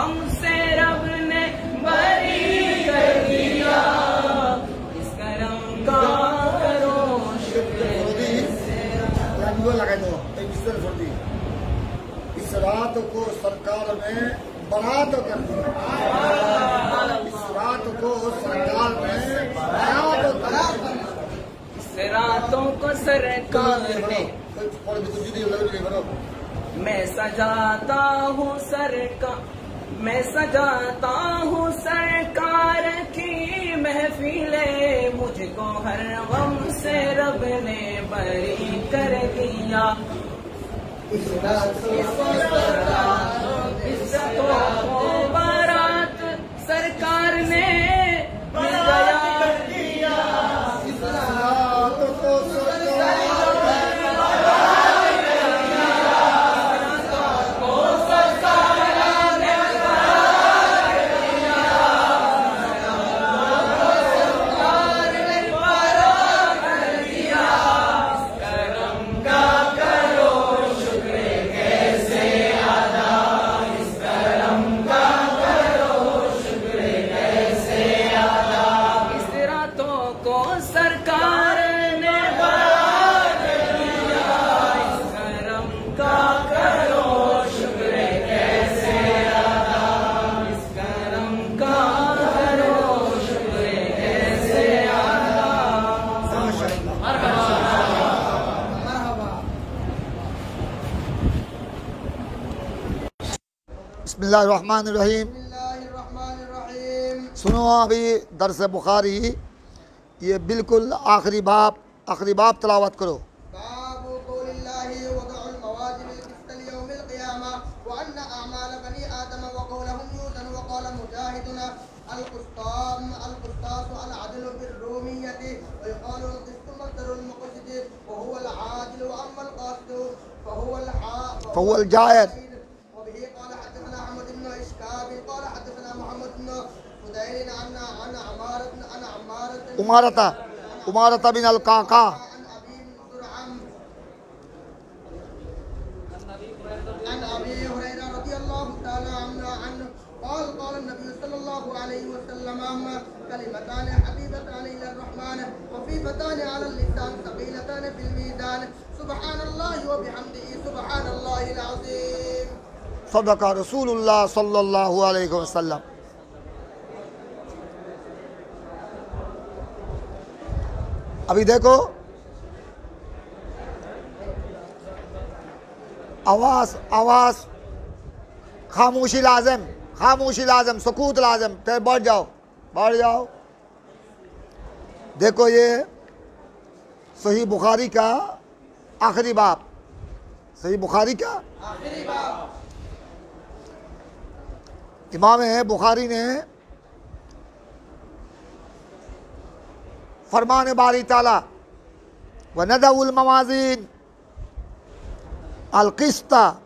हमसे रब ने बरी कर दिया। इस करम का करो शुक्र। इस रात को सरकार में बरात कर दिया। इस रात को सरकार में बरात कर दिया। इस रातों को सरकार ने मैं सजाता हूँ सरकार की महफिले। मुझको हर गम से रब ने बरी कर दिया। इस बारात सरकार ने मिल गया। बिस्मिल्लाहिर्रहमानिर्रहीम। सुनो अभी दर्स बुखारी, ये बिल्कुल आखिरी बाब तलावत करो। फहुवल जायर उमारता बिन अल काका सदका रसूलुल्लाह सल्लल्लाहु अलैहि वसल्लम। अभी देखो, आवाज खामोशी लाजम, सुकूत लाजम। फिर बैठ जाओ। देखो, ये सही बुखारी का आखिरी बाब, इमाम बुखारी ने फरमान बारी ताला व नदउल मवाज़ीन अल क़िस्ता,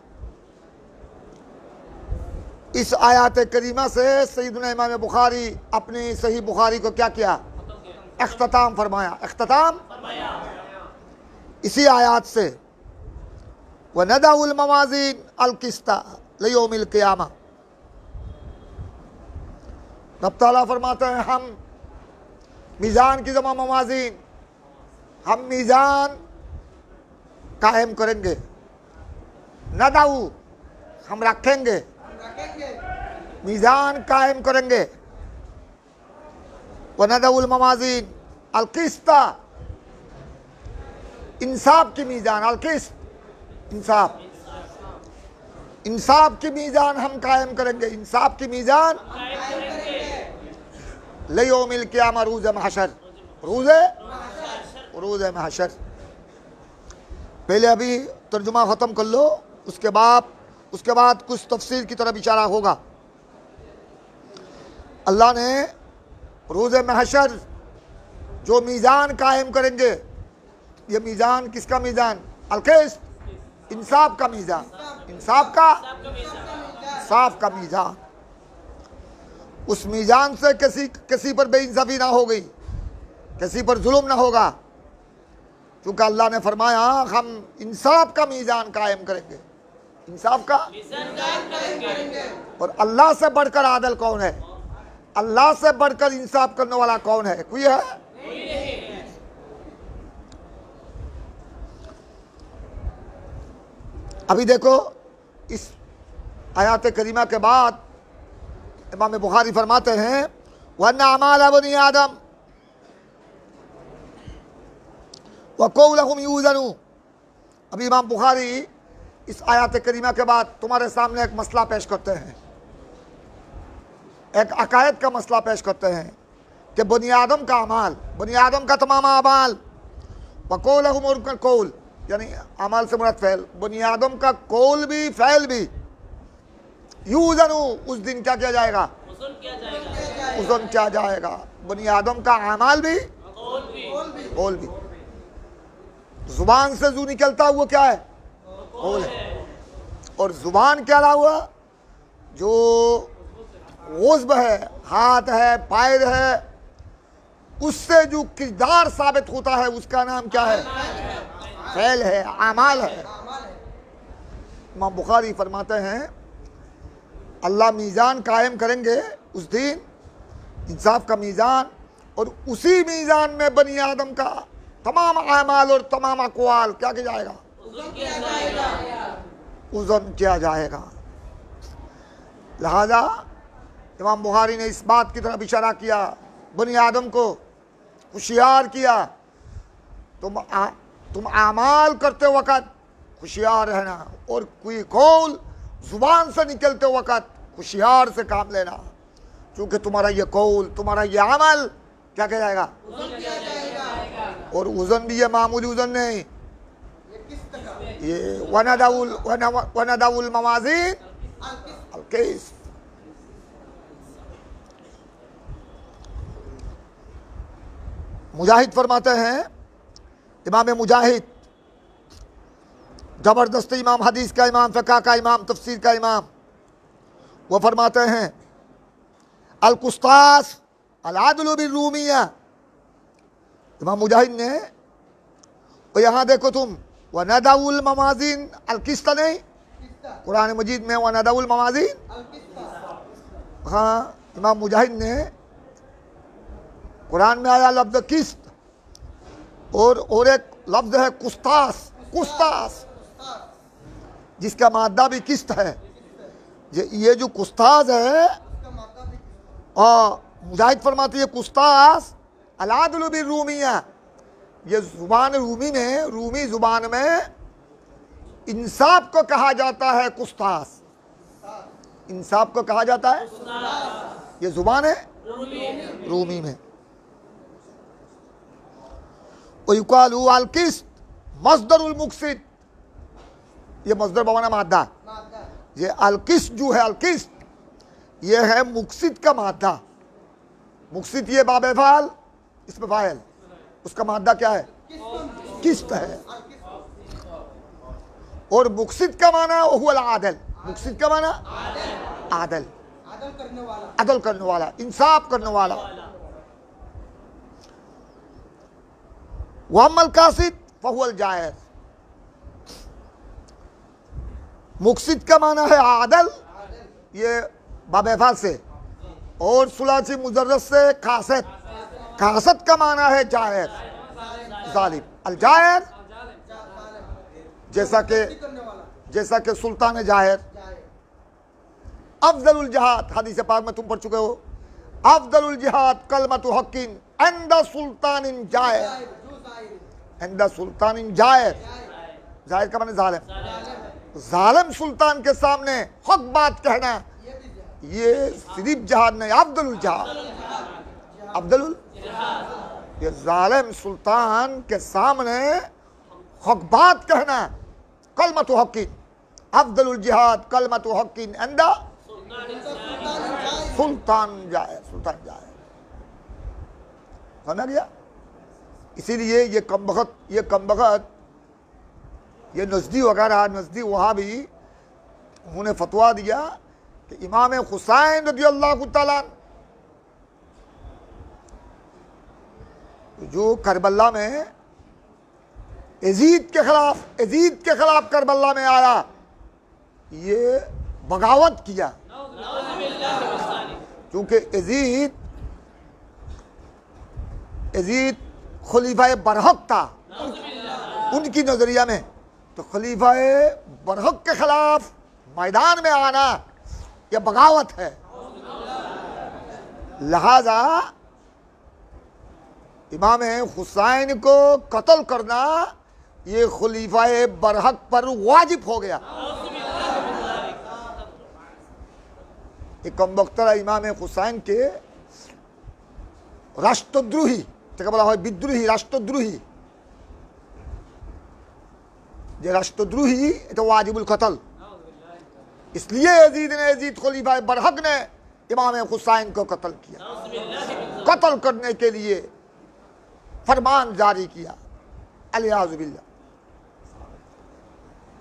इस आयत करीमा से सैयदना इमाम बुखारी अपनी सही बुखारी को क्या किया? इख्तिताम फरमाया। इसी आयत से व नदउल मवाज़ीन अल क़िस्ता लियौमिल क़ियामा, रब ताला फरमाते हैं हम मीज़ान की जमा मवाज़ीन, हम मीज़ान कायम करेंगे। नदाऊ, हम रखेंगे, मीज़ान कायम करेंगे। व नदउल मवाज़ीन अल क़िस्ता, इंसाफ की मीज़ान, अल क़िस्त इंसाफ की मीज़ान हम कायम करेंगे। इंसाफ की मीज़ान लियौमिल क़ियामा, रोज़ महशर। पहले अभी तर्जुमा ख़त्म कर लो, उसके बाद कुछ तफसीर की तरफ इशारा होगा। अल्लाह ने रोज़ महशर जो मीज़ान कायम करेंगे, ये मीज़ान किसका मीज़ान? अल-क़िस्त, इंसाफ का मीज़ान, इंसाफ का मीज़ान। उस मीज़ान से किसी पर बेइंसाफ़ी ना हो गई, किसी पर जुल्म ना होगा, क्योंकि अल्लाह ने फरमाया हम इंसाफ का मीज़ान कायम करेंगे। इंसाफ का और अल्लाह से बढ़कर आदल कौन है? अल्लाह से बढ़कर इंसाफ करने वाला कौन है? कोई है? अभी देखो इस आयत करीमा के बाद इमाम बुखारी फरमाते हैं वन्ना अमाल बनी आदम व कौलहुम यूज़नु। अभी इमाम बुखारी इस आयत करीमा के बाद तुम्हारे सामने एक मसला पेश करते हैं, एक अकायद का मसला पेश करते हैं कि बनी आदम का अमाल, बनी आदम का तमाम अमाल, व कौलहुम और कौल यानी अमाल से मुराद फ़ैल, बनी आदम का कौल भी फ़ैल भी यूज़नु उस दिन क्या किया जाएगा? उज़न किया जाएगा। बनी आदम का अमाल भी कौल भी। जुबान से जो निकलता हुआ क्या है? कौल है। और जुबान क्या रहा हुआ? जो उज़्व है, हाथ है, पैर है, उससे जो किरदार साबित होता है उसका नाम क्या है? फ़ैल है, अमाल है। इमाम बुखारी फरमाते हैं अल्लाह मीज़ान कायम करेंगे उस दिन, इंसाफ का मीज़ान, और उसी मीज़ान में बनी आदम का तमाम अमाल और तमाम अक़वाल क्या किया जाएगा? उज़न किया जाएगा। लिहाजा इमाम बुखारी ने इस बात की तरफ इशारा किया, बनी आदम को होशियार किया, तुम अमाल करते वक़्त होशियार रहना, और कोई कौल ज़ुबान से निकलते वक़्त होशियार से काम लेना, क्योंकि तुम्हारा ये कौल, तुम्हारा ये अमल क्या किया जाएगा? और उज़न भी ये मामूली उज़न नहीं, ये वनदाउल मवाज़ीन अल-क़िस्त। मुजाहिद फरमाते हैं, इमाम मुजाहिद ज़बरदस्त इमाम, हदीस का इमाम, फ़िक़्ह का इमाम, तफसीर का इमाम, वो फरमाते हैं अल-कुस्तास अल-अदल बिर्रूमिया। इमाम मुजाहिद ने, और यहाँ देखो तुम वनदाउल मवाज़ीन अल-क़िस्त नहीं, कुरान मजीद में वनदाउल मवाज़ीन, हाँ इमाम मुजाहिद ने कुरान में आया लफ्ज़ किस्त, और एक लफ्ज़ है कुस्तास, कुस्तास जिसका मादा भी किस्त है। ये जो कुस्तास है, और मुजाहिद फरमाती है कुस्तास अल-अदल बिर्रूमिया, ये ज़ुबान रूमी में, रूमी ज़ुबान में इंसाफ को कहा जाता है कुस्तास, इंसाफ को कहा जाता है, ये ज़ुबान है रूमी में। युकालु अल-क़िस्त मस्दरुल मुक़सिद, ये मस्दर बमाना मादा, ये अल-क़िस्त जो है, अल-क़िस्त ये है मुक़सिद का मादा। मुक़सिद ये बाब फ़ाल, इसमें फ़ाइल, उसका मादा क्या है? किस्त है। और मुक़सिद का माना हुआ आदल, मुक़सिद का माना आदल, अदल करने वाला, इंसाफ करने वाला। वअम्मल कासिद फहुवल जायज़, मुक़सिद का माना है आदल, ये बाबेफा से, और सुलासी मुजर्रद से कासद, कासद का माना है जायज़, जालिम, अल जायज़, जैसा कि सुल्तान जाहिर। अफजलुल जिहाद, हदीस पाक में तुम पढ़ चुके हो, अफजलुल जिहाद कलमतु हक्किन इंदा सुल्तानिन जाहिर, इंदा सुल्तानिन जाहिर, जाहिर का माने जालिम, जालिम सुल्तान के सामने हक बात कहना, ये सिर्फ जिहाद नहीं, अफजलुल जिहाद, अफजलुल, ये जालिम सुल्तान के सामने हक बात कहना, कलमतु हक्किन, अफजलुल जिहाद कलमतु हक्किन इंदा सुल्तान जाहिर, सुल्तान जाहिर। समझ गया? इसीलिए ये कमबख्त ये नज़दी वगैरह, नज़दी वहाँ भी उन्होंने फतवा दिया कि इमाम हुसैन रज़ियल्लाहु तआला जो करबला में यजीद के खिलाफ करबला में आया, ये बगावत किया, चूंकि यजीद खलीफा बरहक था उनकी नजरिया में, तो खलीफा बरहक के खिलाफ मैदान में आना यह बगावत है। लिहाजा इमाम हुसैन को कत्ल करना ये खलीफा बरहक पर वाजिब हो गया। एक कमबख्तर इमाम हुसैन के राष्ट्रद्रोही बला হয় বিদ্রোহী রাষ্ট্রদ্রোহী, যে রাষ্ট্রদ্রোহী এটা वाजिबुल कत्ल। इसलिए यजीद खलीफा बरहक ने इमाम हुसैन को कत्ल किया, कत्ल करने के लिए फरमान जारी किया अलियाज़ु बिल्लाह।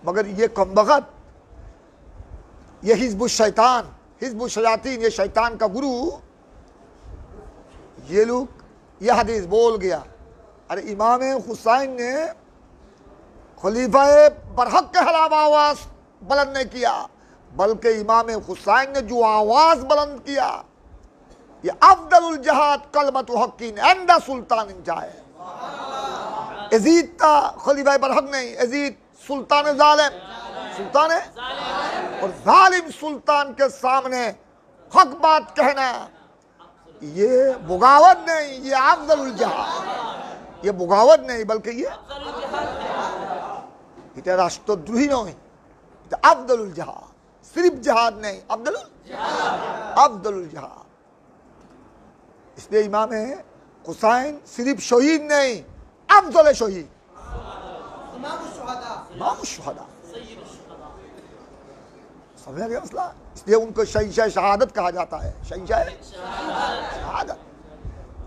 मगर ये कमबख्त, ये हिज़्बुश शैतान, हिज़्बुश शयातीन, ये शैतान का गुरु, ये लोग ये हदीस बोल गया, अरे इमाम हुसैन ने खलीफा बरहक के खिलाफ आवाज़ बुलंद नहीं किया, बल्कि इमाम हुसैन ने जो आवाज़ बुलंद किया, ये अफ़दलुल जहाद कलमतु हक़्क़िन इंद सुल्तान जाए। यजीद था खलीफा बरहक नहीं, यजीद सुल्तान ज़ालिम, सुल्तान है, और ज़ालिम सुल्तान के सामने हक बात कहना ये बगावत नहीं, ये अफ़ज़लुल जहाद, ये बगावत नहीं बल्कि ये এটা রাষ্ট্রদ্রোহী নয়, এটা আফদলুল জাহাদ, सिर्फ जहाद नहीं, अफदलुल जहाद। इसलिए इमाम हुसैन सिर्फ शहीद नहीं, अफजल शहीद, इमाम शुहदा, समझ गया मसला। इसलिए उनको शहींशाह शहादत कहा जाता है, शहींशाह शहादत।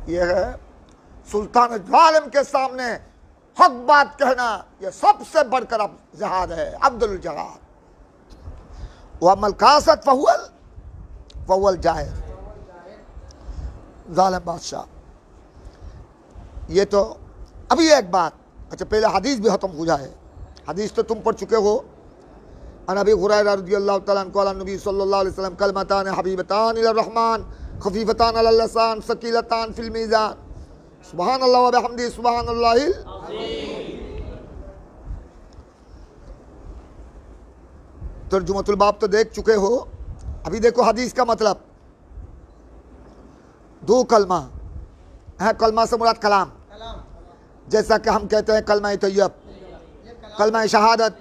यह है सुल्तान जालिम के सामने हक बात कहना, यह सबसे बढ़कर जहाद है, अफदलुल जहाद। वह मलकासत फहुवल जाहिर, जालिम बादशाह। ये तो अभी एक बात, अच्छा पहले हदीस भी खत्म हो जाए। हदीस तो तुम पढ़ चुके हो। अन अबी हुरैरा रज़ियल्लाहु तआला अन्हु क़ाला नबी सल्लल्लाहु अलैहि वसल्लम कलमतान हबीबतान इलर रहमान खफीफतान अलल लिसान सकीलतान फिल मीज़ान सुबहानल्लाह व बिहम्दिही सुबहानल्लाहिल तर्जुमतुल बाब तो देख चुके हो। अभी देखो हदीस का मतलब, दो कलमा है, कलमा से मुराद कलाम, जैसा कि हम कहते हैं कलमा तैयब, कलमा शहादत।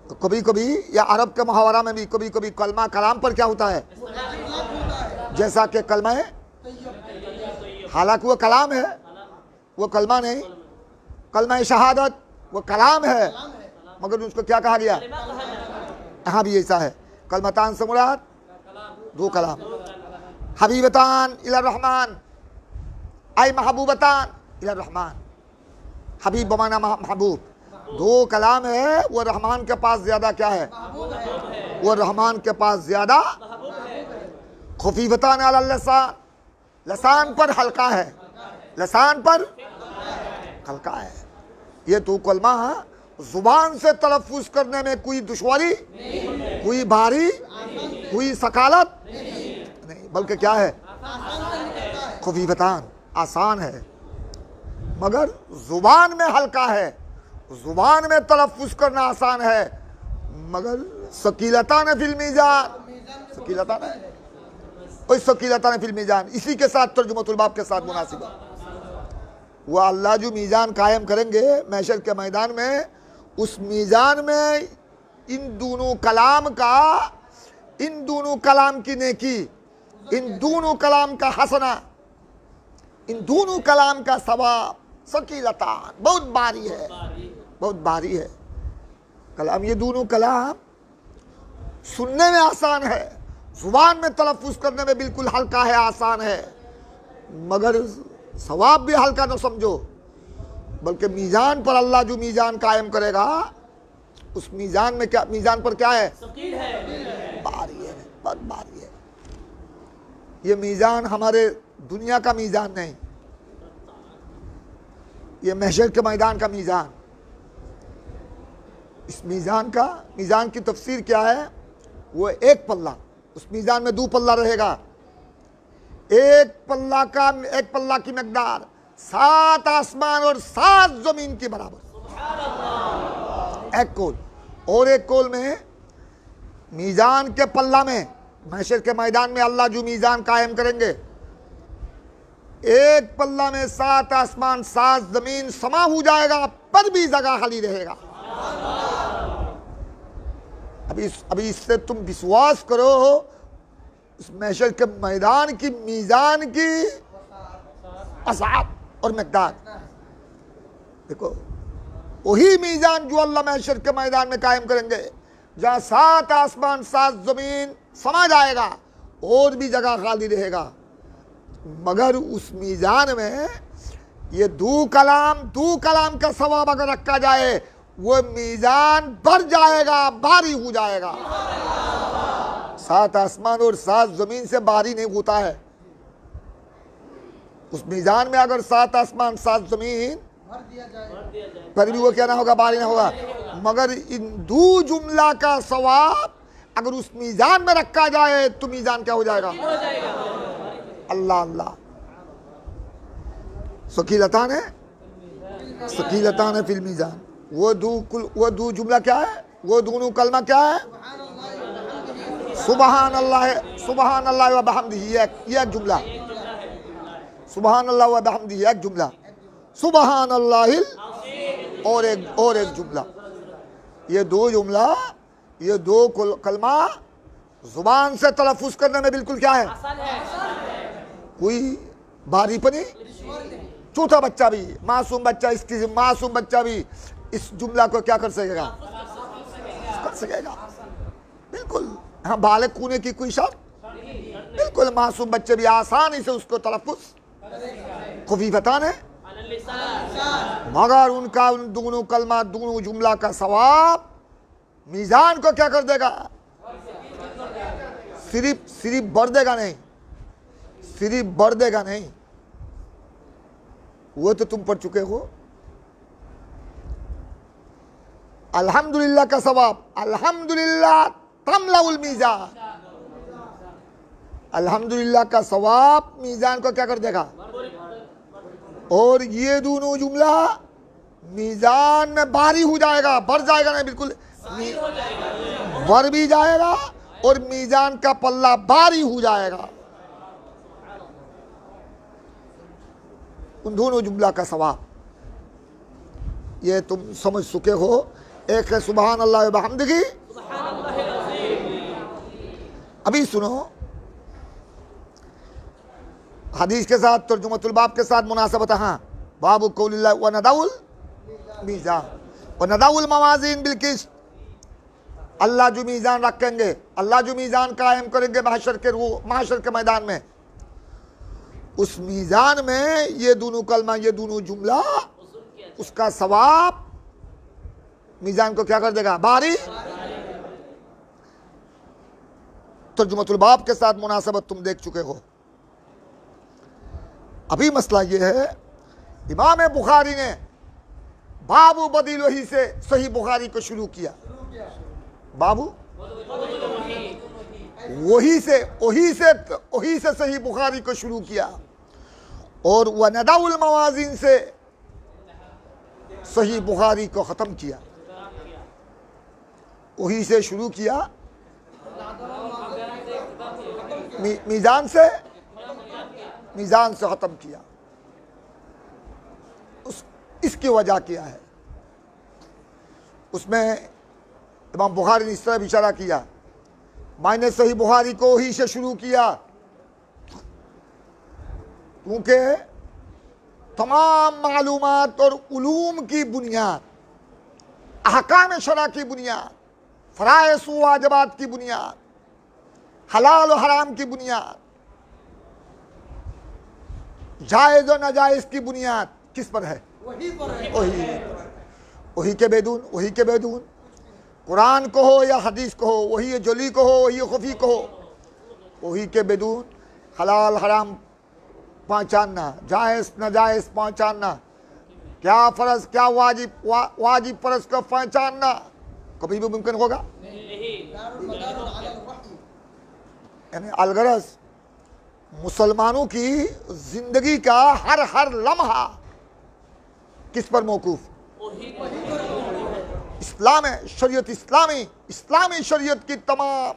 तो कभी कभी या अरब के मुहावरा में भी कभी कभी कलमा कलाम पर क्या होता है, जैसा कि कलमा है, हालांकि वो कलाम है, वो कलमा नहीं। कलमा शहादत वो कलाम है, मगर उसको क्या कहा गया, यहाँ भी ऐसा है। कलमतान से मुराद दो कलाम, हबीबतान इलर रहमान आई महबूबतान इलर रहमान, हबीब बमाना महबूब, दो कलाम है। वो रहमान के पास ज्यादा क्या है, वो रहमान के पास ज्यादा। खफीफतान अलल लिसान, लसान पर हल्का है, लसान पर हल्का है। ये तो कलमा जुबान से तलफ़ुज़ करने में कोई दुश्वारी, कोई भारी, कोई सकालत नहीं, बल्कि क्या है, खफीफतान आसान है, मगर जुबान में हल्का है, जुबान में तलफ़ुज़ करना आसान है, मगर सकीलतान फिल मीज़ान, सकीलतान है, कोई सकीलतान फिल मीज़ान। इसी के साथ तर्जुमतुल बाब के साथ मुनासिब है। वह अल्लाह जो मीज़ान कायम करेंगे महशर के मैदान में, उस मीज़ान में इन दोनों कलाम का, इन दोनों कलाम की नेकी, इन दोनों कलाम का हसना, इन दोनों कलाम का सवाब, सकीलतान बहुत भारी है, बहुत भारी है कलाम। ये दोनों कलाम सुनने में आसान है, जुबान में तलफ़ुज़ करने में बिल्कुल हल्का है, आसान है, मगर सवाब भी हल्का न समझो, बल्कि मीज़ान पर अल्लाह जो मीज़ान कायम करेगा, उस मीज़ान में क्या, मीज़ान पर क्या है, भारी है, बहुत भारी है। ये मीज़ान हमारे दुनिया का मीज़ान नहीं, ये महशर के मैदान का मीज़ान। इस मीज़ान का, मीज़ान की तफसीर क्या है, वो एक पल्ला, उस मीज़ान में दो पल्ला रहेगा, एक पल्ला की मकदार 7 आसमान और 7 जमीन के बराबर, एक कोल। और एक कोल में मीजान के पल्ला में, महशर के मैदान में अल्लाह जो मीजान कायम करेंगे, एक पल्ला में 7 आसमान 7 जमीन समा हो जाएगा, पर भी जगह खाली रहेगा। अभी इससे तुम विश्वास करो, उस महशर के मैदान की मीजान की असाब और मकदार। देखो वही मीजान जो अल्लाह महशर के मैदान में कायम करेंगे, जहां 7 आसमान 7 जमीन समा जाएगा, और भी जगह खाली रहेगा, मगर उस मीजान में ये दो कलाम का सवाब अगर रखा जाए, वो मीजान भर जाएगा, भारी हो जाएगा। 7 आसमान और 7 जमीन से भारी नहीं होता है। उस मीजान में अगर 7 आसमान 7 जमीन पर भी वो क्या ना होगा, भारी ना होगा। मगर इन दो जुमला का सवाब अगर उस मीजान में रखा जाए तो मीजान क्या हो जाएगा? अल्लाह अल्लाह। सकीलतान है फिल मीजान। वो दो जुमला क्या है? वो दोनों कलमा क्या है? सुबहान अल्लाह व बिहम्दिही, ये एक जुमला। सुबहान अल्लाह व बिहम्दिही एक जुमला, सुबहान अल्लाहिल और एक जुमला। ये दो जुमला, ये दो कलमा जुबान से तलफ्फुज करने में बिल्कुल क्या है? कोई भारीपनी। छोटा बच्चा भी, मासूम बच्चा भी इस जुमला को क्या कर सकेगा? कर सकेगा बिल्कुल। हाँ, बालिग होने की कोई शर्त बिल्कुल, मासूम बच्चे भी आसानी से उसको तलफ्फुज खुफीफतान है। मगर उनका उन दोनों कलमा, दोनों जुमला का सवाब मीजान को क्या कर देगा? सिर्फ बढ़ देगा नहीं, वो तो तुम पढ़ चुके हो। अल्हम्दुलिल्लाह का सवाब, अल्हम्दुलिल्लाह तमलाउल मीजान, अल्हम्दुलिल्लाह का सवाब मीजान को क्या कर देगा? और ये दोनों जुमला मीजान में भारी हो जाएगा, बढ़ जाएगा नहीं, बिल्कुल बढ़ भी जाएगा और मीजान का पल्ला भारी हो जाएगा। उन दोनों जुमला का सवाब ये तुम समझ चुके हो। एक है सुबहान अल्लाह व बिहम्दिही। अभी सुनो, हदीस के साथ तर्जुमतुल बाब के साथ मुनासबत। हाँ, बाबु कौलिल्लाह व नदाउल मीज़ान व नदाउल मवाज़ीन बिल किस्त। अल्लाह जो मीज़ान रखेंगे, अल्लाह जो मीज़ान कायम करेंगे महशर के मैदान में, उस मीज़ान में ये दोनों कलमा, ये दोनों जुमला, उसका सवाब मीज़ान को क्या कर देगा? भारी। तर्जुमतुल बाब के साथ मुनासबत तुम देख चुके हो। अभी मसला ये है, इमाम बुखारी ने बाबू बदील वही से सही बुखारी को शुरू किया। बाबू वही से सही बुखारी को शुरू किया, और वह नदाउल मवाज़ीन से सही बुखारी को ख़त्म किया। वही से शुरू किया, मीज़ान से ख़त्म किया। इसकी वजह क्या है? उसमें इमाम बुखारी ने इस तरह इशारा किया, मैंने सही बुखारी को ही से शुरू किया क्योंकि तमाम मालूमात और उलूम की बुनियाद, अहकाम शरा की बुनियाद, फ़राइज़ व वाजिबात की बुनियाद, हलाल और हराम की बुनियाद, जायज़ और नाजायज़ की बुनियाद किस पर है? वही के बेदून कुरान को हो या हदीस को हो, वही जली को हो, वही खुफी को हो, वही के बेदून हलाल हराम पहचानना, जायज़ नाजायज़ पहचानना, क्या फ़र्ज़ क्या वाजिब फ़र्ज़ को पहचानना कभी भी मुमकिन होगा? यानी अलगरज मुसलमानों की जिंदगी का हर हर लम्हा किस पर मौकूफ? इस्लाम है, शरीयत इस्लामी, इस्लामी शरीयत की तमाम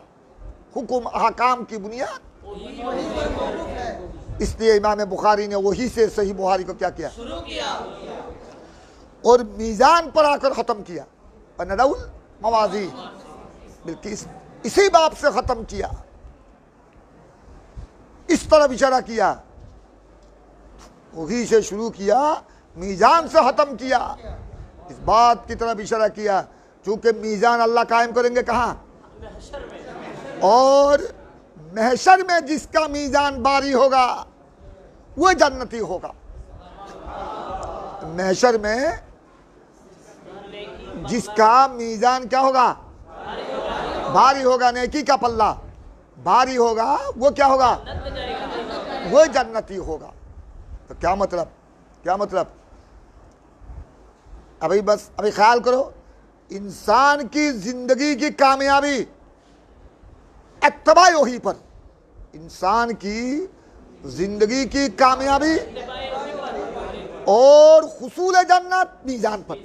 हुक्म अहकाम की बुनियाद। इसलिए इमाम बुखारी ने वही से सही बुखारी को क्या किया? शुरू किया और मीज़ान पर आकर ख़त्म किया। नदउल मवाज़ीन, बल्कि इसी बाब से ख़त्म किया, इस तरह इशारा किया, वही से शुरू किया, मीज़ान से ख़त्म किया, इस बात की तरफ इशारा किया चूँकि मीज़ान अल्लाह कायम करेंगे कहाँ? और महशर में जिसका मीज़ान बारी होगा वह जन्नती होगा। महशर में जिसका मीज़ान क्या होगा? भारी होगा, नेकी का पल्ला भारी होगा, वो क्या होगा? वो जन्नती होगा। तो क्या मतलब? क्या मतलब? अभी बस अभी ख्याल करो, इंसान की जिंदगी की कामयाबी इत्तबा वही पर, इंसान की जिंदगी की कामयाबी और हुसूल जन्नत मीज़ान पर,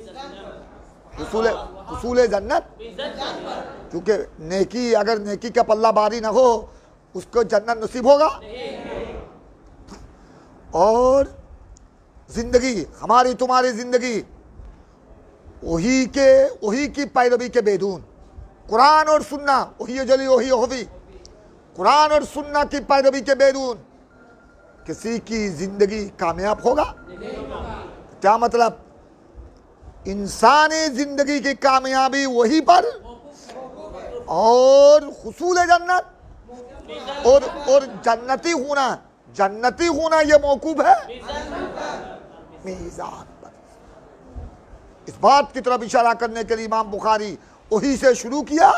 हुसूल जन्नत, क्योंकि नेकी, अगर नेकी का पल्ला भारी ना हो उसको जन्नत नसीब होगा। और जिंदगी, हमारी तुम्हारी जिंदगी वही की पैरवी के बेदून, कुरान और सुन्ना, वही जली वही होवी, कुरान और सुन्ना की पैरवी के बेदून किसी की जिंदगी कामयाब होगा? क्या मतलब? इंसानी जिंदगी की कामयाबी वही पर और हुसूल जन्नत और जन्नती होना ये मौकूफ है मीज़ान पर। इस बात की तरफ इशारा करने के लिए इमाम बुखारी वही से शुरू किया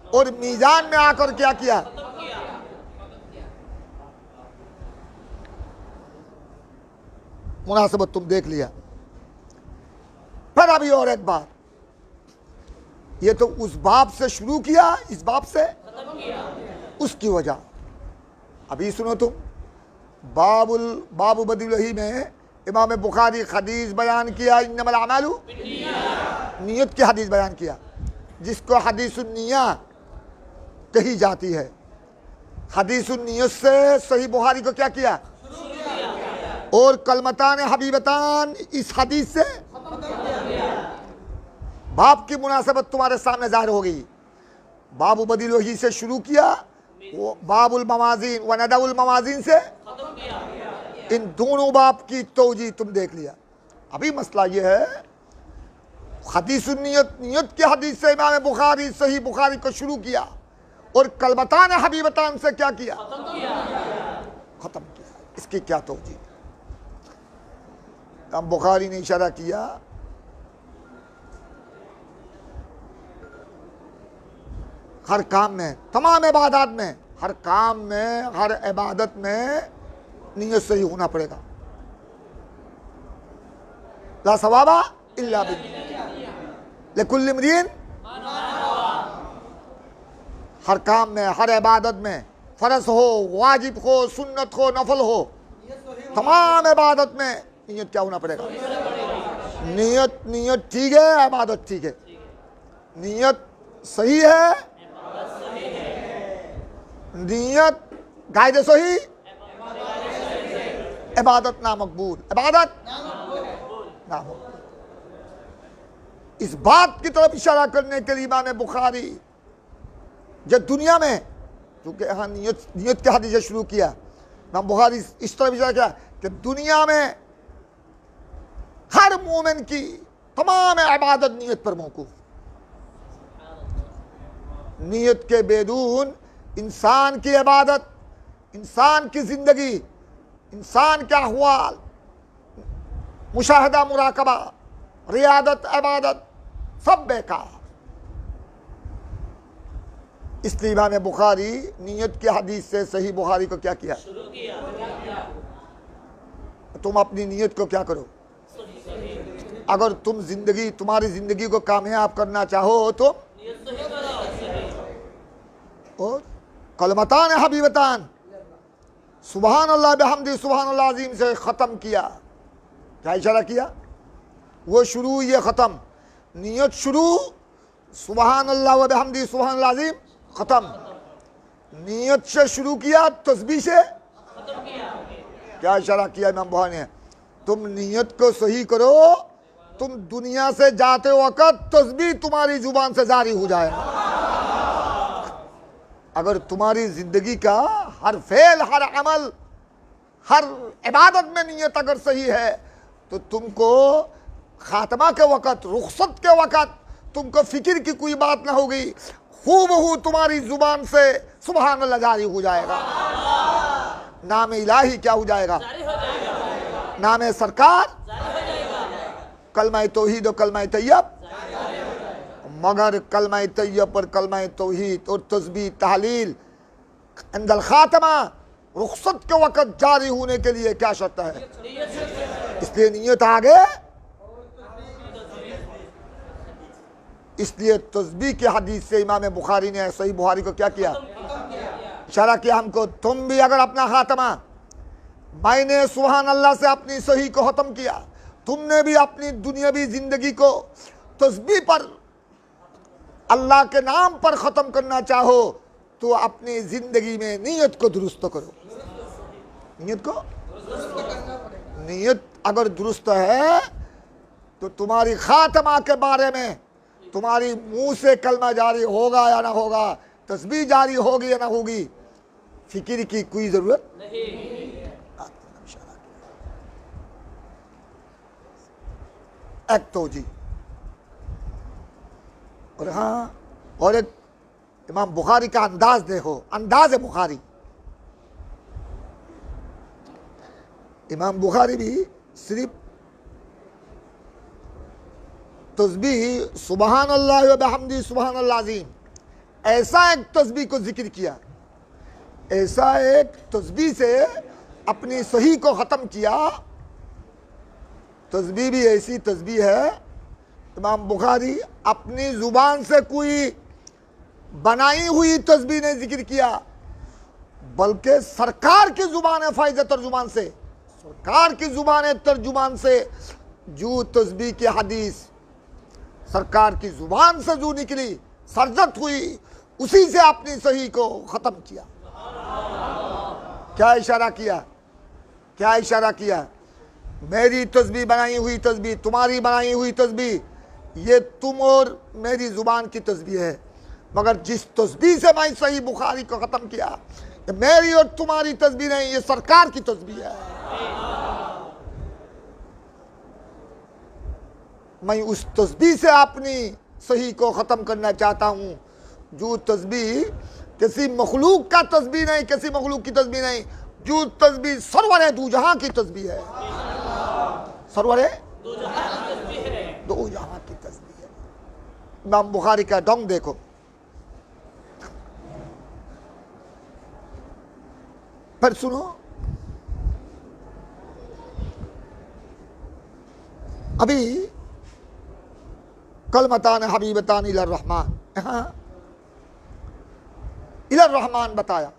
और मीज़ान में आकर क्या किया? मुनासिबत तुम देख लिया। फिर अभी और एक बात, ये तो उस बाब से शुरू किया, इस बाब से उसकी वजह अभी सुनो तुम। बाबु बदिलही में इमाम बुखारी हदीस बयान किया, इन्नमल अमालु नियत की हदीस बयान किया, जिसको हदीसुन निया कही जाती है। हदीसुन नियत से सही बुखारी को क्या किया? और कलमतान हबीबतान इस हदीस से बाप की मुनासबत तुम्हारे सामने जाहिर हो गई। बाबु बदिलही से शुरू किया, वो बाबुल मवाज़ीन व नदउल मवाज़ीन से इन दोनों बाप की तौजी तुम देख लिया। अभी मसला ये है, हदीसुन नियत की हदीस से इमाम बुखारी सही बुखारी को शुरू किया और कलमतान हबीबतान से क्या किया? खत्म किया। इसकी क्या तौजी? इमाम बुखारी ने इशारा किया, हर काम में, तमाम इबादत में, हर काम में, हर इबादत में नियत सही होना पड़ेगा। ला सवाबा इल्ला लिकुल्लि इम्रिइन, हर काम में, हर इबादत में, फर्ज हो, वाजिब हो, सुन्नत हो, नफल हो, तमाम इबादत में नियत क्या होना पड़ेगा? नियत ठीक है, इबादत ठीक है। नियत सही है, नियत गायदे सही, इबादत नामकबूल, इबादत नामकबूल। इस बात की तरफ इशारा करने के लिए इमाम बुखारी जब दुनिया में, क्योंकि यहाँ नियत के हदीस शुरू किया, इमाम बुखारी इस तरफ इशारा किया कि दुनिया में हर मोमिन की तमाम इबादत नियत पर मौकूफ। नियत के बेदून इंसान की इबादत, इंसान की जिंदगी, इंसान के अहवाल, मुशाहदा, मुराकबा, रियादत, इबादत सब बेकार। इसलिए इमाम बुखारी नियत की हदीस से सही बुखारी को क्या किया? तुम अपनी नियत को क्या करो? अगर तुम जिंदगी, तुम्हारी जिंदगी को कामयाब करना चाहो तो और कलमतान हबीबतान सुबहान अल्लाह बिहम्दी सुबहान अल्लाह अज़ीम से ख़त्म किया। क्या इशारा किया? वो शुरू ये ख़त्म, नियत शुरू सुबहान अल्लाह व बिहम्दी सुबहान अल्लाह अज़ीम ख़त्म, नियत से शुरू किया, तस्बीह से ख़त्म किया। क्या इशारा किया इमाम बुखारी ने? तुम नियत को सही करो, तुम दुनिया से जाते वक्त तस्बीह तुम्हारी जुबान से जारी हो जाएगा। अगर तुम्हारी जिंदगी का हर फेल, हर अमल, हर इबादत में नियत अगर सही है तो तुमको खात्मा के वक़्त, रुखसत के वक़्त तुमको फिक्र की कोई बात ना होगी, हूबहू तुम्हारी जुबान से सुभान अल्लाह जारी हो जाएगा। नाम इलाही क्या हो जाएगा? नाम सरकार, कलमा तौहीद और कलमा तैयब। मगर कलमा तैयब पर कलमा तौहीद और तस्बीह तहलील अंदल खात्मा रुखसत के वक़्त जारी होने के लिए क्या शर्त है? इसलिए नियत आगे, इसलिए तस्बीह की हदीस से इमाम बुखारी ने सही बुखारी को क्या किया? इशारा किया हमको, तुम भी अगर अपना खात्मा, मैंने सुभान अल्लाह से अपनी सही को ख़त्म किया, तुमने भी अपनी दुनियावी ज़िंदगी को तस्बीह पर, अल्लाह के नाम पर ख़त्म करना चाहो तो अपनी ज़िंदगी में नियत को दुरुस्त करो। नियत को, नियत अगर दुरुस्त है तो तुम्हारी खात्मा के बारे में, तुम्हारी मुंह से कलमा जारी होगा या ना होगा, तस्बीह जारी होगी या ना होगी, फिक्र की कोई ज़रूरत नहीं। एक तो जी, और हाँ, और एक इमाम बुखारी का अंदाज देखो, अंदाज है बुखारी। इमाम बुखारी भी सिर्फ तस्बीह सुबहान अल्लाह व बिहम्दी सुबहान अल्लाह अज़ीम, ऐसा एक तस्बीह को जिक्र किया, ऐसा एक तस्बीह से अपनी सही को ख़त्म किया। तस्बीह भी ऐसी तस्बीह है, इमाम बुखारी अपनी ज़ुबान से कोई बनाई हुई तस्बीह ने जिक्र किया, बल्कि सरकार की ज़ुबान फ़ाइज़ तर्जुमान से, सरकार की ज़ुबान तर्जुमान से जो तस्बीह की हदीस सरकार की ज़ुबान से जो निकली, सरजत हुई, उसी से अपनी सही को ख़त्म किया। क्या इशारा किया? क्या इशारा किया? मेरी तस्बीह बनाई हुई तस्बीह, तुम्हारी बनाई हुई तस्बीह, ये तुम और मेरी ज़ुबान की तस्बीह है, मगर जिस तस्बीह से मैं सही बुखारी को ख़त्म किया, ये मेरी और तुम्हारी तस्बीह नहीं, ये सरकार की तस्बीह है। मैं उस तस्बीह से अपनी सही को ख़त्म करना चाहता हूँ, जो तस्बीह किसी मखलूक का तस्बीह नहीं, किसी मखलूक की तस्बीह नहीं, जो तस्बीह सरवर दो जहां की तस्बीह है, सरवर दो जहां की तस्बीह है। इमाम बुखारी का ढंग देखो, फिर सुनो, अभी कलमतान हबीबतान इलर रहमान, यहाँ इलर रहमान बताया,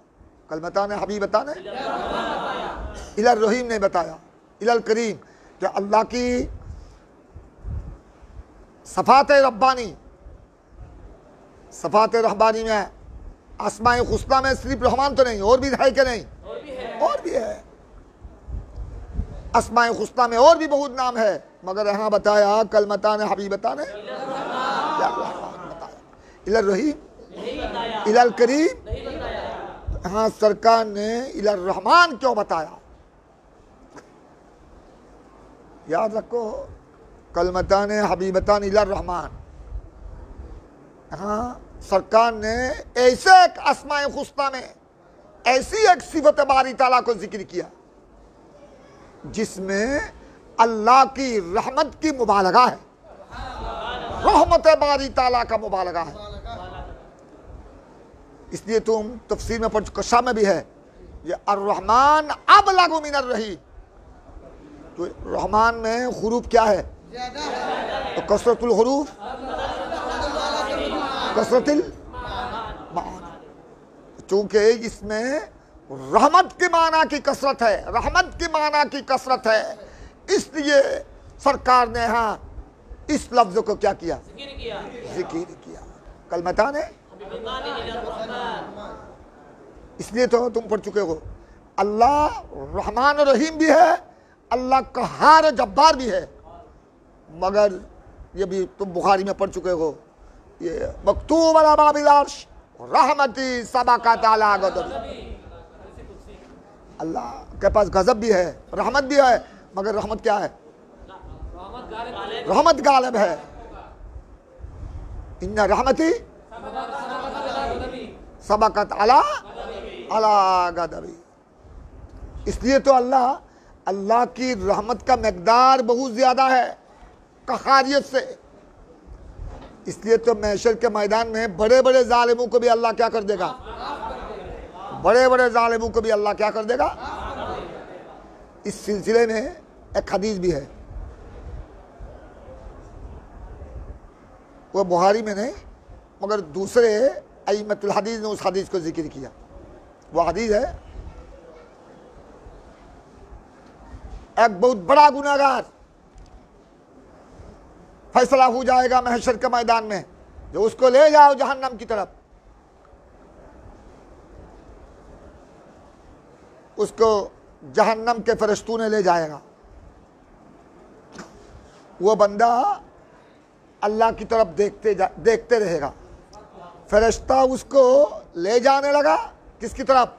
कलमतान हबीबतान इलर रहीम ने बताया, इलल करीम, कि अल्लाह की सफ़ात रब्बानी, सफ़ात रब्बानी में अस्माए हुस्ना में सिर्फ रहमान तो नहीं, और भी है कि नहीं? और भी है। अस्माए हुस्ना में और भी बहुत नाम है, मगर यहाँ बताया कलमतान हबीबतान बताया, इलर रहीम इलल करीम। हाँ, सरकार ने इलर रहमान क्यों बताया? याद रखो, कलमतान हबीबतान इलर रहमान, हाँ, सरकार ने ऐसे एक अस्माए हुस्ना में ऐसी एक सिफत बारी ताला को जिक्र किया जिसमें अल्लाह की रहमत की मुबालगा है, रहमत बारी ताला का मुबालगा है। इसलिए तुम तफसीर में पढ़, कशा में भी है, ये अर्रहमान अब लागू मिनर रही, तो रहमान में हुरूफ क्या है? तो कसरतुल हुरूफ, कसरतुल माना, चूंकि इसमें रहमत की माना की कसरत है, रहमत की माना की कसरत है। इसलिए सरकार ने यहाँ इस लफ्ज को क्या किया, जिक्र किया, कलमतान है। इसलिए तो तुम पढ़ चुके हो, अल्लाह रहमान और रहीम भी है, अल्लाह कहार जब्बार भी है। मगर ये भी तुम बुखारी में पढ़ चुके हो, ये मकतूब अला बाबिल अर्श रहमती सबक़त अला गज़ब। अल्लाह के पास गजब भी है, रहमत भी है, मगर रहमत क्या है, रहमत गालिब है। इन्ना रहमती सबक़त अला गज़बी। इसलिए तो अल्लाह की रहमत का मकदार बहुत ज्यादा है कहारियत से। इसलिए तो महशर के मैदान में बड़े बड़े जालिमों को भी अल्लाह क्या कर देगा, बड़े बड़े जालिमों को भी अल्लाह क्या कर देगा। इस सिलसिले में एक हदीस भी है, वो बुहारी में नहीं मगर दूसरे अइम्मतुल हदीस ने उस हदीस को जिक्र किया। वो हदीस है, एक बहुत बड़ा गुनाहगार फैसला हो जाएगा महशर के मैदान में, जो उसको ले जाओ जहन्नम की तरफ। उसको जहन्नम के फरिश्तों ने ले जाएगा। वो बंदा अल्लाह की तरफ देखते रहेगा। फरिश्ता उसको ले जाने लगा किसकी तरफ,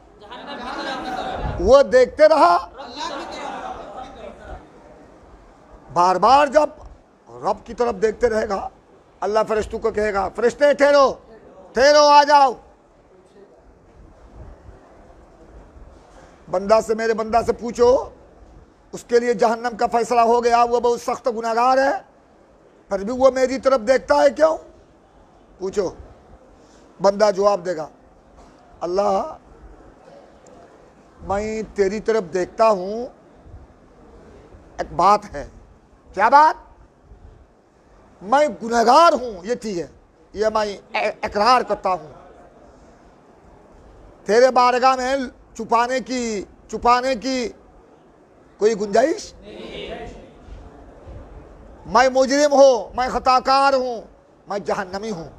वो देखते रहा। बार बार जब रब की तरफ देखते रहेगा, अल्लाह फरिश्तों को कहेगा, फरिश्ते ठहरो ठहरो, आ जाओ। बंदा से, मेरे बंदा से पूछो, उसके लिए जहन्नम का फैसला हो गया, वो बहुत सख्त गुनाहगार है, फिर भी वो मेरी तरफ देखता है क्यों? पूछो। बंदा जवाब देगा, अल्लाह मैं तेरी तरफ देखता हूं, एक बात है। क्या बात? मैं गुनहगार हूं, ये ठीक है, ये मैं इकरार करता हूं। तेरे बारगाह में छुपाने की कोई गुंजाइश नहीं। मैं मुजरिम हूं, मैं खताकार हूं, मैं जहन्नमी हूं,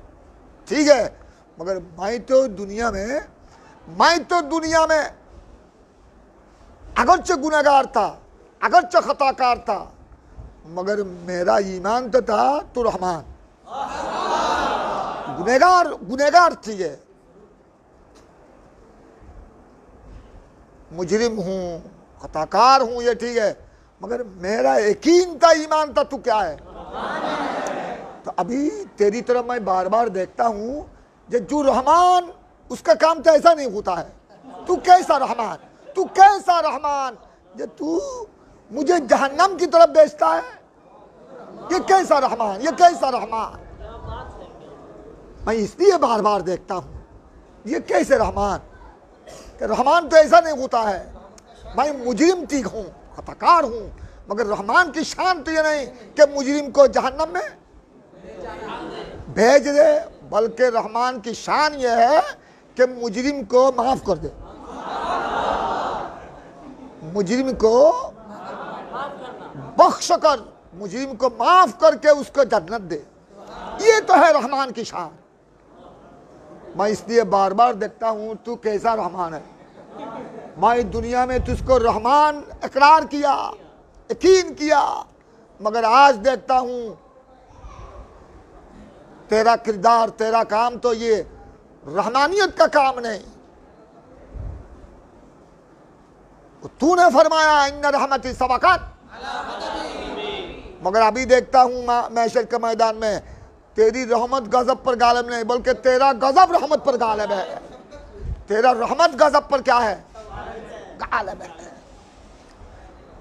ठीक है, मगर मैं तो दुनिया में अगरचे गुनहगार था, अगरचे खताकार था, मगर मेरा ईमान तो था तो रहमान। गुनहगार ठीक है, मुजरिम हूं, खताकार हूं, ये ठीक है, मगर मेरा यकीन था, ईमान था, तू क्या है? तो अभी तेरी तरफ मैं बार बार देखता हूं, जो रहमान उसका काम तो ऐसा नहीं होता है। तू कैसा रहमान, तू कैसा रहमान, जो तू मुझे जहन्नम की तरफ भेजता है? ये कैसा रहमान, ये कैसा रहमान? मैं इसलिए बार बार देखता हूं, ये कैसे रहमान? कि रहमान तो ऐसा नहीं होता है। मैं मुजरिम ठीक हूं, खताकार हूं, मगर रहमान की शान तो ये नहीं कि मुजरिम को जहन्नम में भेज दे, बल्कि रहमान की शान ये है कि मुजरिम को माफ कर दे, मुजरिम को बख्श कर, मुजरिम को माफ करके उसको जन्नत दे। ये तो है रहमान की शान। मैं इसलिए बार बार देखता हूं तू कैसा रहमान है। मैं दुनिया में तुझको रहमान इकरार किया, यकीन किया, मगर आज देखता हूं तेरा किरदार, तेरा काम तो ये रहमानियत का काम नहीं। तूने फरमाया इन्ना रहमती सबक़त, मगर अभी देखता हूं महशर के मैदान में तेरी रहमत गजब पर गालिब नहीं, बल्कि तेरा गजब रहमत पर गालिब है। तेरा रहमत गजब पर क्या है? गालिब है।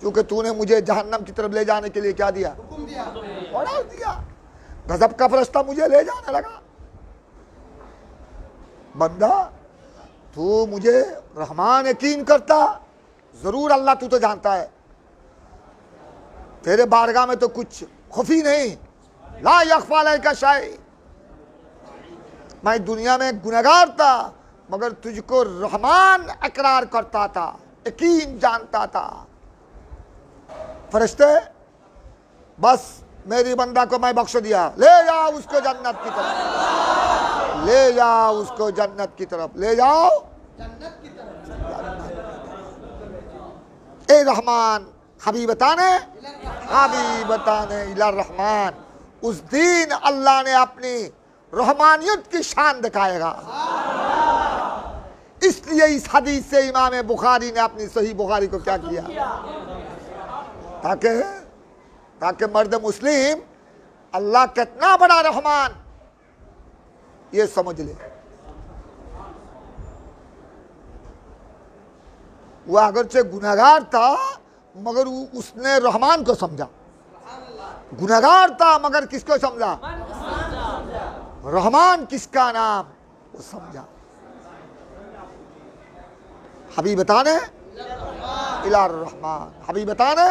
क्योंकि तूने मुझे जहन्नम की तरफ ले जाने के लिए क्या दिया? ऑर्डर दिया। गजब का फरिश्ता मुझे ले जाने लगा। बंदा, तू मुझे रहमान यकीन करता, जरूर अल्लाह तू तो जानता है, तेरे बारगाह में तो कुछ खुफी नहीं, ला यख्फा अलैका शै। मैं दुनिया में गुनहगार था, मगर तुझको रहमान इकरार करता था, यकीन जानता था। फरिश्ते बस मेरी बंदा को मैं बख्श दिया, ले जाओ उसको जन्नत की तरफ, ले जाओ उसको जन्नत की तरफ, ले जाओ जन्नत की तरफ। ए रहमान हबीबताने इला रहमान। उस दिन अल्लाह ने अपनी रहमानियत की शान दिखाएगा। इसलिए इस हदीस से इमाम बुखारी ने अपनी सही बुखारी को क्या किया, ताकि मर्द मुस्लिम अल्लाह कितना बड़ा रहमान ये समझ ले। वो अगरचे गुनहगार था मगर उसने रहमान को समझा। गुनहगार था मगर किसको समझा, रहमान किसका नाम वो समझा। हबीबताने इला रहमान, हबीबताने।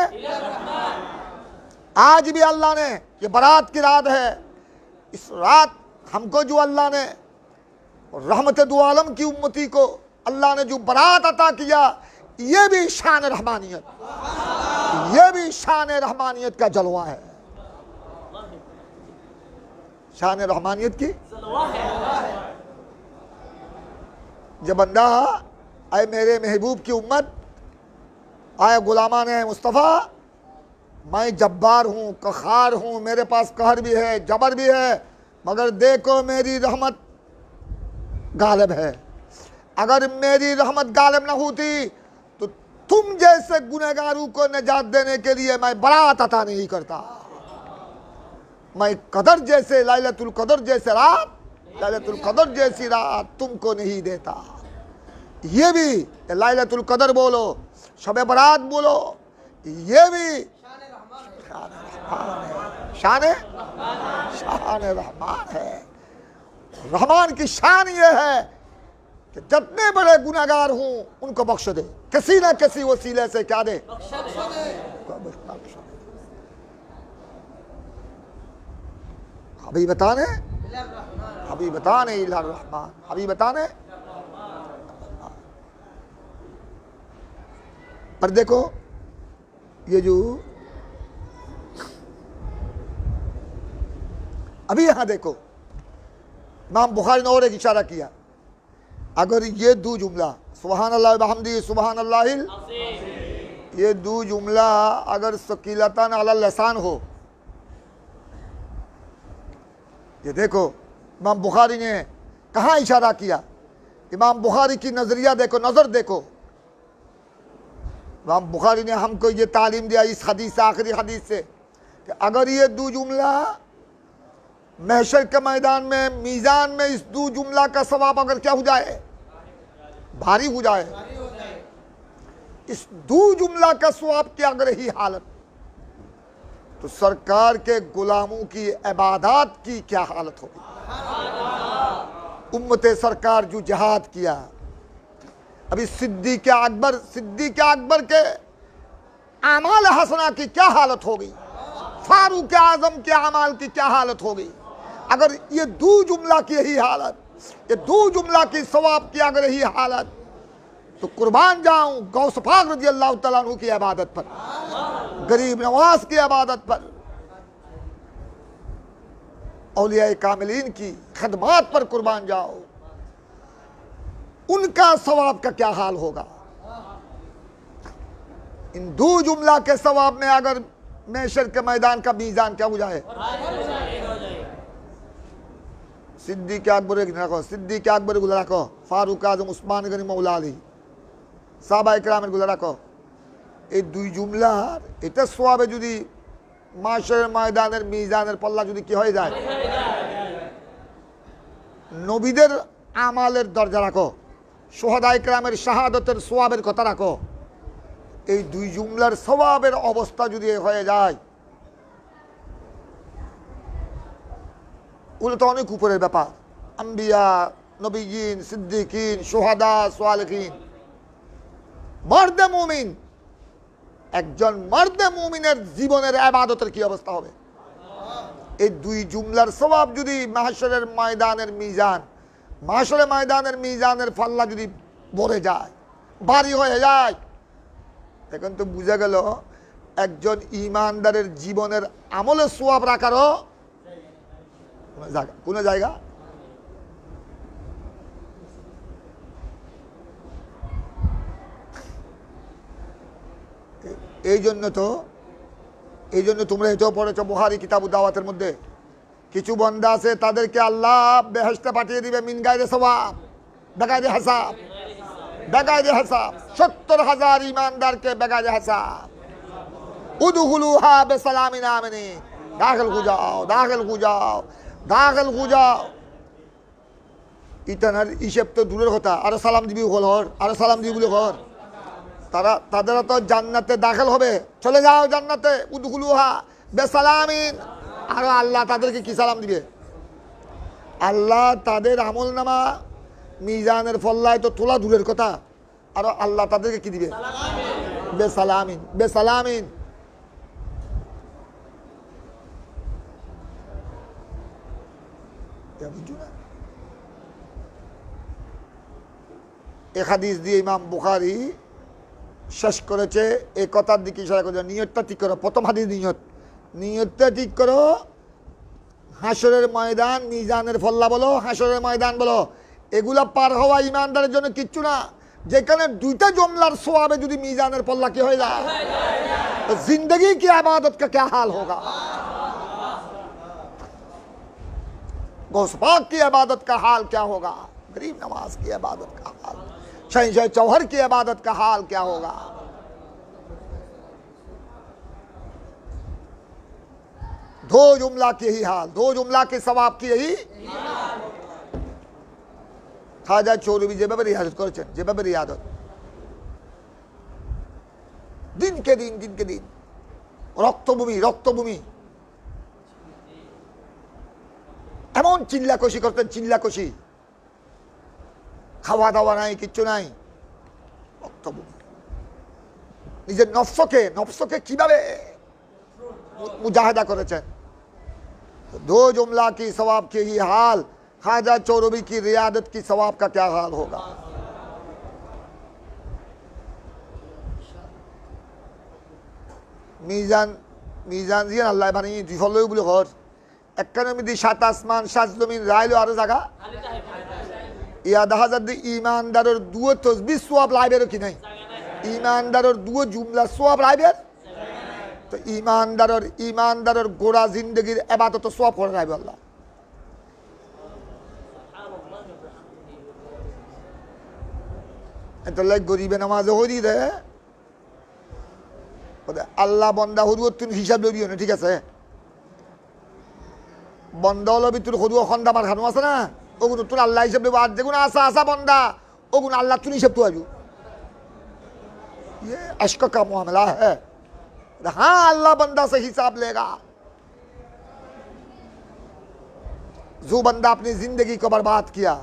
आज भी अल्लाह ने, ये बारात की रात है, इस रात हमको जो अल्लाह ने रहमत दो आलम की उम्मती को अल्लाह ने जो बारात अता किया, ये भी शान रहमानियत, ये भी शान रहमानियत का जलवा है, शान रहमानियत की। जब बंदा आए मेरे महबूब की उम्मत, आए गुलामान है मुस्तफ़ा, मैं जब्बार हूँ, कखार हूँ, मेरे पास कहर भी है, जबर भी है, मगर देखो मेरी रहमत गालिब है। अगर मेरी रहमत गालिब ना होती तो तुम जैसे गुनहगारों को निजात देने के लिए मैं बारात अता नहीं करता। मैं कदर जैसे लैलतुल कदर जैसे रात, लैलतुल कदर जैसी रात तुमको नहीं देता। ये भी लैलतुल कदर बोलो, शब बारात बोलो, ये भी शान रहमान है। रहमान की शान ये है कि जितने बड़े गुनहगार हूं उनको बख्श दे, किसी न किसी वसीले से क्या दे, हबीबताने इला रहमान, हबीबताने। पर देखो ये जो अभी यहां देखो इमाम बुखारी ने और एक इशारा किया, अगर ये दो जुमला सुबहान अल्लाह बहमदी सुबहान अल्लाहिल, ये दो जुमला अगर सकीलतन अला लसान हो, ये देखो इमाम बुखारी ने कहाँ इशारा किया। इमाम बुखारी की नजरिया देखो, नजर देखो। इमाम बुखारी ने हमको ये तालीम दिया इस हदीस से, आखिरी हदीस से, कि अगर ये दो जुमला महशर के मैदान में मीज़ान में इस दो जुमला का सवाब अगर क्या हो जाए, भारी हो जाए, इस दो जुमला का सवाब की अगर ही हालत, तो सरकार के गुलामों की इबादत की क्या हालत होगी। उम्मते सरकार जो जिहाद किया, अभी सिद्दीक़ अकबर के आमाल हसना की क्या हालत होगी, फारूक आजम के अमाल की क्या हालत होगी। अगर ये दो जुमला की यही हालत, ये दो जुमला की सवाब की अगर यही हालत, तो कुर्बान जाऊं गौस पाक रज़ी अल्लाह तआला अन्हु की इबादत पर, गरीब नवाज की इबादत पर, औलिया कामिलीन की खदमात पर कुर्बान जाओ, उनका सवाब का क्या हाल होगा। इन दो जुमला के सवाब में अगर महशर के मैदान का मीज़ान क्या हो जाए, सिद्दीक़ अकबर रखो, सिद्दीक़ अकबर गुल रखो, फारूक आजम उस्मान गनी मौला अली साहबा इकराम गुल रखो, এই দুই জুমলার এটা সওয়াবে যদি মাশারের ময়দানের মিজানের পাল্লা যদি কি হয়ে যায়, নবীদের আমালের দরজা রাখো, শুহাদা ইকরামের শাহাদাতের সওয়াবের কথা রাখো, এই দুই জুমলার সওয়াবের অবস্থা যদি হয়ে যায়, ওগুলো তো অনেক উপরের ব্যাপার। আম্বিয়া, নবীন, সিদ্দিকিন, শুহাদা, সালেহিন, মর্দে মুমিন, একজন মর্দে মুমিনের জীবনের ইবাদতের কি অবস্থা হবে। এই দুই জুমলার সওয়াব যদি মাহশরের ময়দানের মিজান মাশরে ময়দানের মিজানের পাল্লা যদি ভরে যায়, ভারী হয়ে যায়, এখন তো বুঝা গেল একজন ইমানদারের জীবনের আমলের সোয়াব রাখারও কোন জায়গা। এই জন্য তোমরা এটাও পড়েছো বুখারী কিতাবু দাওয়াতের মধ্যে, কিছু বান্দা আছে তাদেরকে আল্লাহ বেহেশতে পাঠিয়ে দিবে মিন গায়রে সওয়াব, বেগায়রে হিসাব, বেগায়রে হিসাব। 70,000 ईमानदार के बेगायरे हिसाब। उदखुलूहा बिसलामिन आमिनीन, दाखिल हो जाओ, दाखिल हो जाओ, दाखिल हो जाओ। ইতানার হিসেব তো দূরের কথা, আরো সালাম দিবি ঘর, আরো সালাম দিবি বলে ঘর, তারা তো জান্নাতে দাখিল হবে, চলে যাও জান্নাতে। উদখুলুহা বিসালামিন, আর আল্লাহ তাদেরকে কি সালাম দিবে? আল্লাহ তাদের আমলনামা মিজানের ফল্লায় তো তোলা দূরের কথা, আর আল্লাহ তাদেরকে কি দিবে? বেসালামিন, বেসালামিন। এক হাদিস দিয়ে ইমাম বুখারী শেষ করেছে, এই কথার দিকে ইশারা করে, নিয়তটা ঠিক করো। প্রথম হাদিস নিয়তটা ঠিক করো। হাসরের ময়দান, মিজানের ফল্লা বলো, হাসরের ময়দান বলো, এগুলা পার হওয়া ইমানদারের জন্য কিচ্ছু না। যেখানে দুইটা জমলার সোয়াবে যদি মিজানের পল্লা কি হয়ে যায়, তো जिंदगी की इबादत का क्या हाल होगा, गौस पाक की इबादत का हाल क्या होगा, गरीब नवाज की इबादत का हाल, शहंशाह चौहर की इबादत का हाल क्या होगा। दो जुमला की ही हाल, दो जुमला के सवाब की यही। খাজা চৌরবি যেভাবে রিয়াজত করেছেন, যেভাবে রিয়াজত দিনকে দিন রক্তভূমি এমন চিল্লাকষি করতেন, চিল্লাকষি, খাওয়া দাওয়া নাই, কিচ্ছু নাই, রক্তভূমি। নিজের নফসকে কিভাবে মুজাহিদা করেছেন। दो जुमला की सवाब के ही हाल, खाजा चौरबी की रियादत की सवाब का क्या हाल होगा। মিজান দিয়ে আল্লাহ বানিয়ে দুই ফল বলে ঘর, একখানে মিদি 7 আসমান 7 জমিন রাইলো আরো জায়গা ইয়া দেখা যাচ্ছে ইমানদারের দুয়ো তসবিহ সওয়াব লাইবের কি নাই, ইমানদারের দুয়ো জুমলা সওয়াব লাইবের, তো ইমানদারের গোড়া জিন্দগির ইবাদত সওয়াব করে রাইবে আল্লাহ। এটা লাইক গরিবে নামাজ হরি দে আল্লাহ বন্দা হরু তুই হিসাব লবিও না, ঠিক আছে, বন্দা লবি তোর হরু খন্দা মার খানো আছে না, ওগুলো তোর আল্লাহ হিসাব লব। আর যেগুলো আসা বন্দা ওগুলো আল্লাহ তুই হিসাব তো আজু, ये अश्क का मामला है। हाँ अल्लाह बंदा से हिसाब लेगा। जो बंदा अपनी जिंदगी को बर्बाद किया,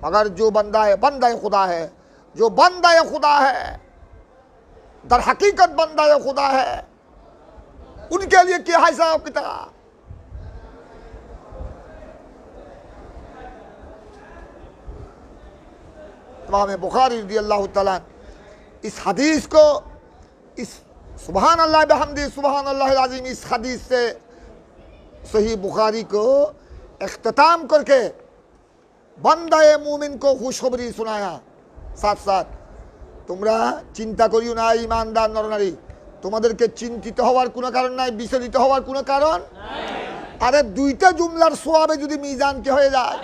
मगर जो बंदा खुदा है, जो बंदा खुदा है, दर हकीकत बंदा खुदा है, उनके लिए क्या हिसाब किताब। इमाम बुखारी रज़ियल्लाहु तआला इस हदीस को, इस सुभान अल्लाह बिहम्दी सुभान अल्लाह अज़ीम, इस हदीस से सही बुखारी को इख्तिताम करके बंदाए मुमिन को खुशखबरी सुनाया। साथ साथ তোমরা চিন্তা করিও না ইমানদার নরনারী, তোমাদেরকে চিন্তিত হওয়ার কোনো কারণ নাই, বিচলিত হওয়ার কোনো কারণ নাই। আরে দুইটা জুমলার সোয়াবে যদি মিজান কি হয়ে যায়,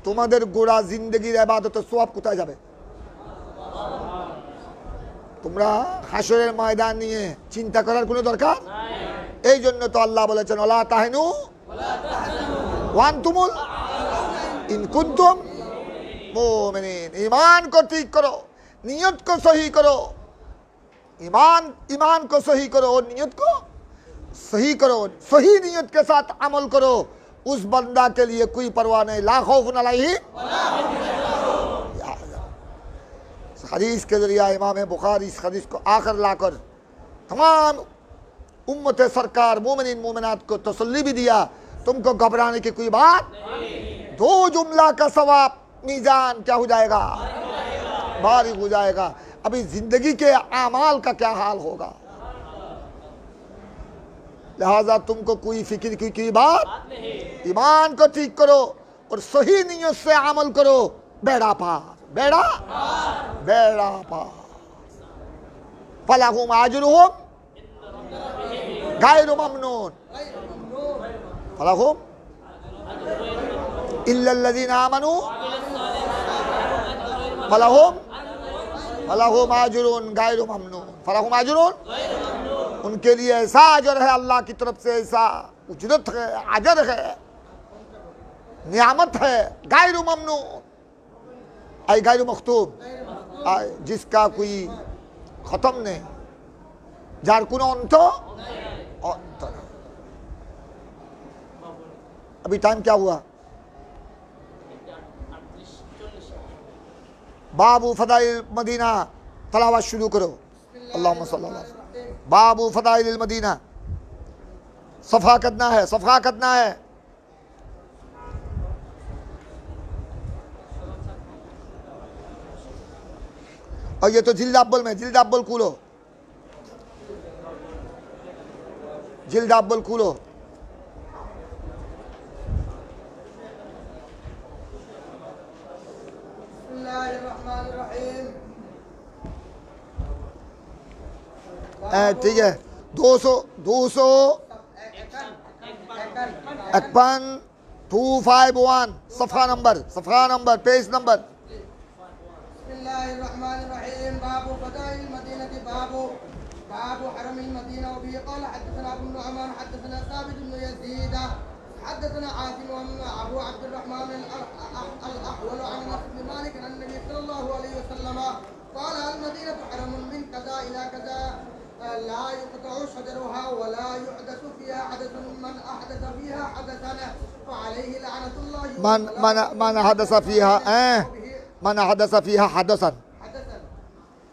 তোমাদের গোড়া জিন্দগির ইবাদত সোয়াব কোথায় যাবে? তোমরা হাসরের ময়দান নিয়ে চিন্তা করার কোনো দরকার নাই। এই জন্য তো আল্লাহ বলেছেন ওয়ালা তাহিনু ওয়া আনতুমুল इन कुंतुम मोमिनीन। ईमान को ठीक करो, नियत को सही करो, ईमान को सही करो और नियत को सही करो, सही नियत के साथ अमल करो। उस बंदा के लिए कोई परवाह नहीं, ला खौफुन अलैहिम वला हुम यहज़नून। हदीस के जरिए इमाम बुखारी इस हदीस को आखिर लाकर तमाम उम्मत सरकार मोमिनीन मोमिनात को तसल्ली भी दिया, तुमको घबराने की कोई बात नहीं। दो जुमला का सवाब मीजान क्या हो जाएगा, भारी हो जाएगा। अभी जिंदगी के आमाल का क्या हाल होगा। लिहाजा तुमको कोई फिक्र की बात, ईमान को ठीक करो और सही नियत से अमल करो, बेड़ा पार, बेड़ा पार। फलहुम अजरुहुम गैरु ममनून, फलहुम इल्लल्लज़ीना आमनू फलहुम अजरुन गैरु ममनून, फलहुम अजरुन, उनके लिए ऐसा अजर है अल्लाह की तरफ से, ऐसा उजरत है, अजर है, नियामत है, गैरु ममनून आई गैरु मख्तूम, जिसका कोई खत्म नहीं, जार कोनो अंत नहीं। अभी टाइम क्या हुआ? बाबू फदाइल मदीना, तलावत शुरू करो। अल्लाहुम्मा सल्ली अला बाबू फदाइल मदीना। सफ़ा करना है, सफ़ा करना है। और ये तो जिल्द अव्वल में, जिल्द अव्वल खोलो, जिल्द अव्वल खोलो। ठीक है, 251 सफ़ा नंबर पेज नंबर। बाबू फदाइल मदीनती बाबू हरमिल मदीना व बिही क़ाल हदथना अबू नुअमान हदथना साबित इब्न यज़ीद हदथना आसिम व अबू अब्दुर्रहमान अल-अहवल अन अनस बिन मालिक अन नबी सल्लल्लाहु अलैहि वसल्लम क़ाल अल मदीनतु हरमुन मिन कज़ा इला कज़ा ला युक़तउ शजरुहा व ला युहदसु फ़ीहा हदथुन मन अहदथ फ़ीहा हदथन फ़अलैहि लअनतुल्लाहि मन हदस फ़ीहा मन हदस फ़ीहा हदसन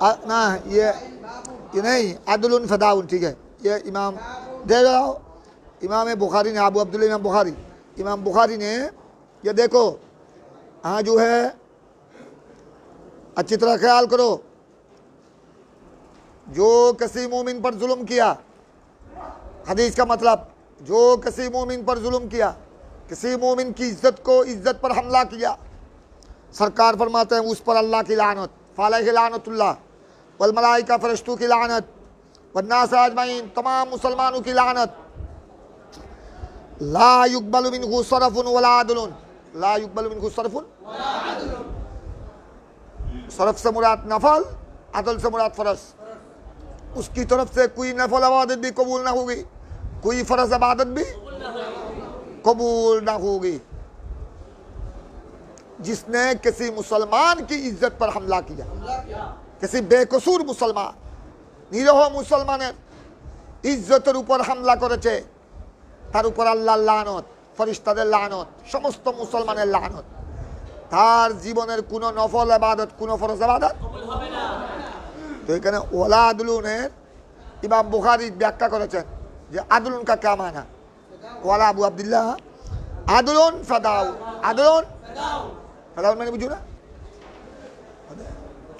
ना ये नहीं अदलुन फदाउन, ठीक है। ये इमाम दे रहा इमाम बुखारी ने, अबू अब्दुल्ला इमाम बुखारी ने ये देखो, हाँ जो है अच्छी तरह ख्याल करो, जो किसी मोमिन पर जुल्म किया, हदीस का मतलब जो किसी मोमिन पर जुल्म किया, किसी मोमिन की इज्जत पर हमला किया, सरकार फरमाते हैं उस पर अल्लाह की लानत, फालैहि लानतुल्लाह वल मलाइका फरिश्तों की लानत वन्नास अजमईन तमाम मुसलमानों की लानत। ला युक़बलु मिन्हु सरफ़ुन वला अदलुन, ला युक़बलु मिन्हु सरफ़ुन, सरफ से मुराद नफल, अदल से मुराद फरज। उसकी तरफ से कोई नफल इबादत भी कबूल ना होगी, कोई फरज इबादत भी कबूल ना होगी। जिसने किसी मुसलमान की इज्जत पर हमला किया, किसी बेकसूर मुसलमान, निरह मुसलमानेर इज्जतेर ऊपर हमला करेছে, তার উপর আল্লাহর লানত, ফেরেশতাদের লানত, সমস্ত মুসলমানের লানত। তার জীবনের কোনো নফল ইবাদত, কোনো ফরজ ইবাদত কবুল হবে না। তো এখানে ওয়ালা আদলুনের ইমাম বুখারী ব্যাখ্যা করেছেন যে আদলুন কা क्या माना, ওয়ালা আবু আব্দুল্লাহ আদলুন ফাদাউ, আদলুন ফাদাউ মানে বুঝো না,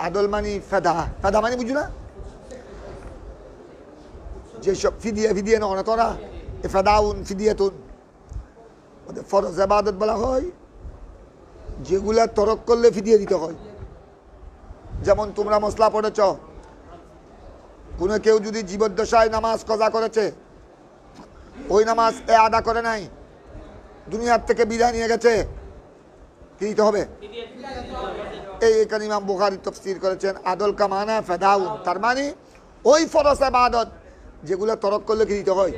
আদল মানে ফাদা, ফাদা মানে বুঝো না, যেসব ফিদিয়া ফিদিয়া না তোরা ফাদাউন ফিদিয়াতুন, ওদের ফরজ ইবাদত বলা হয় যেগুলা তরক করলে ফিদিয়া দিতে হয়। যেমন তোমরা মশলা পড়েছ, কোনো কেউ যদি জীবদ্দশায় নামাজ কজা করেছে, ওই নামাজ আদা করে নাই, দুনিয়ার থেকে বিদায় নিয়ে গেছে, কি দিতে হবে? এই এখানে ইমাম বুখারী তাফসীর করেছেন আদল কা মানা ফাদাউন, তার মানে ওই ফরজ ইবাদত যেগুলো তরক করলে কি দিতে হয়?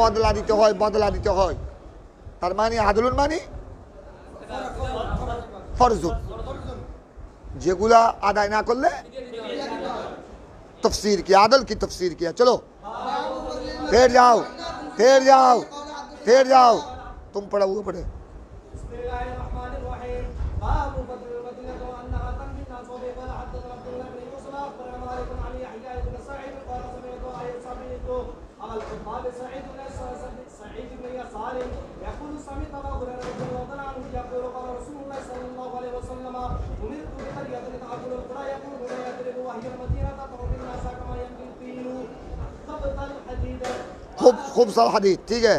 বদলা দিতে হয়, বদলা দিতে হয়। তার মানে আদলুন মানে ফরজুন, যেগুলা আদায় না করলে तफसीर किया, आदल की तफसीर किया। चलो ठहर जाओ, ठहर जाओ, ठहर जाओ, तुम पढ़ा हुआ पढ़े। खूब खूब सारा हदीस, ठीक है।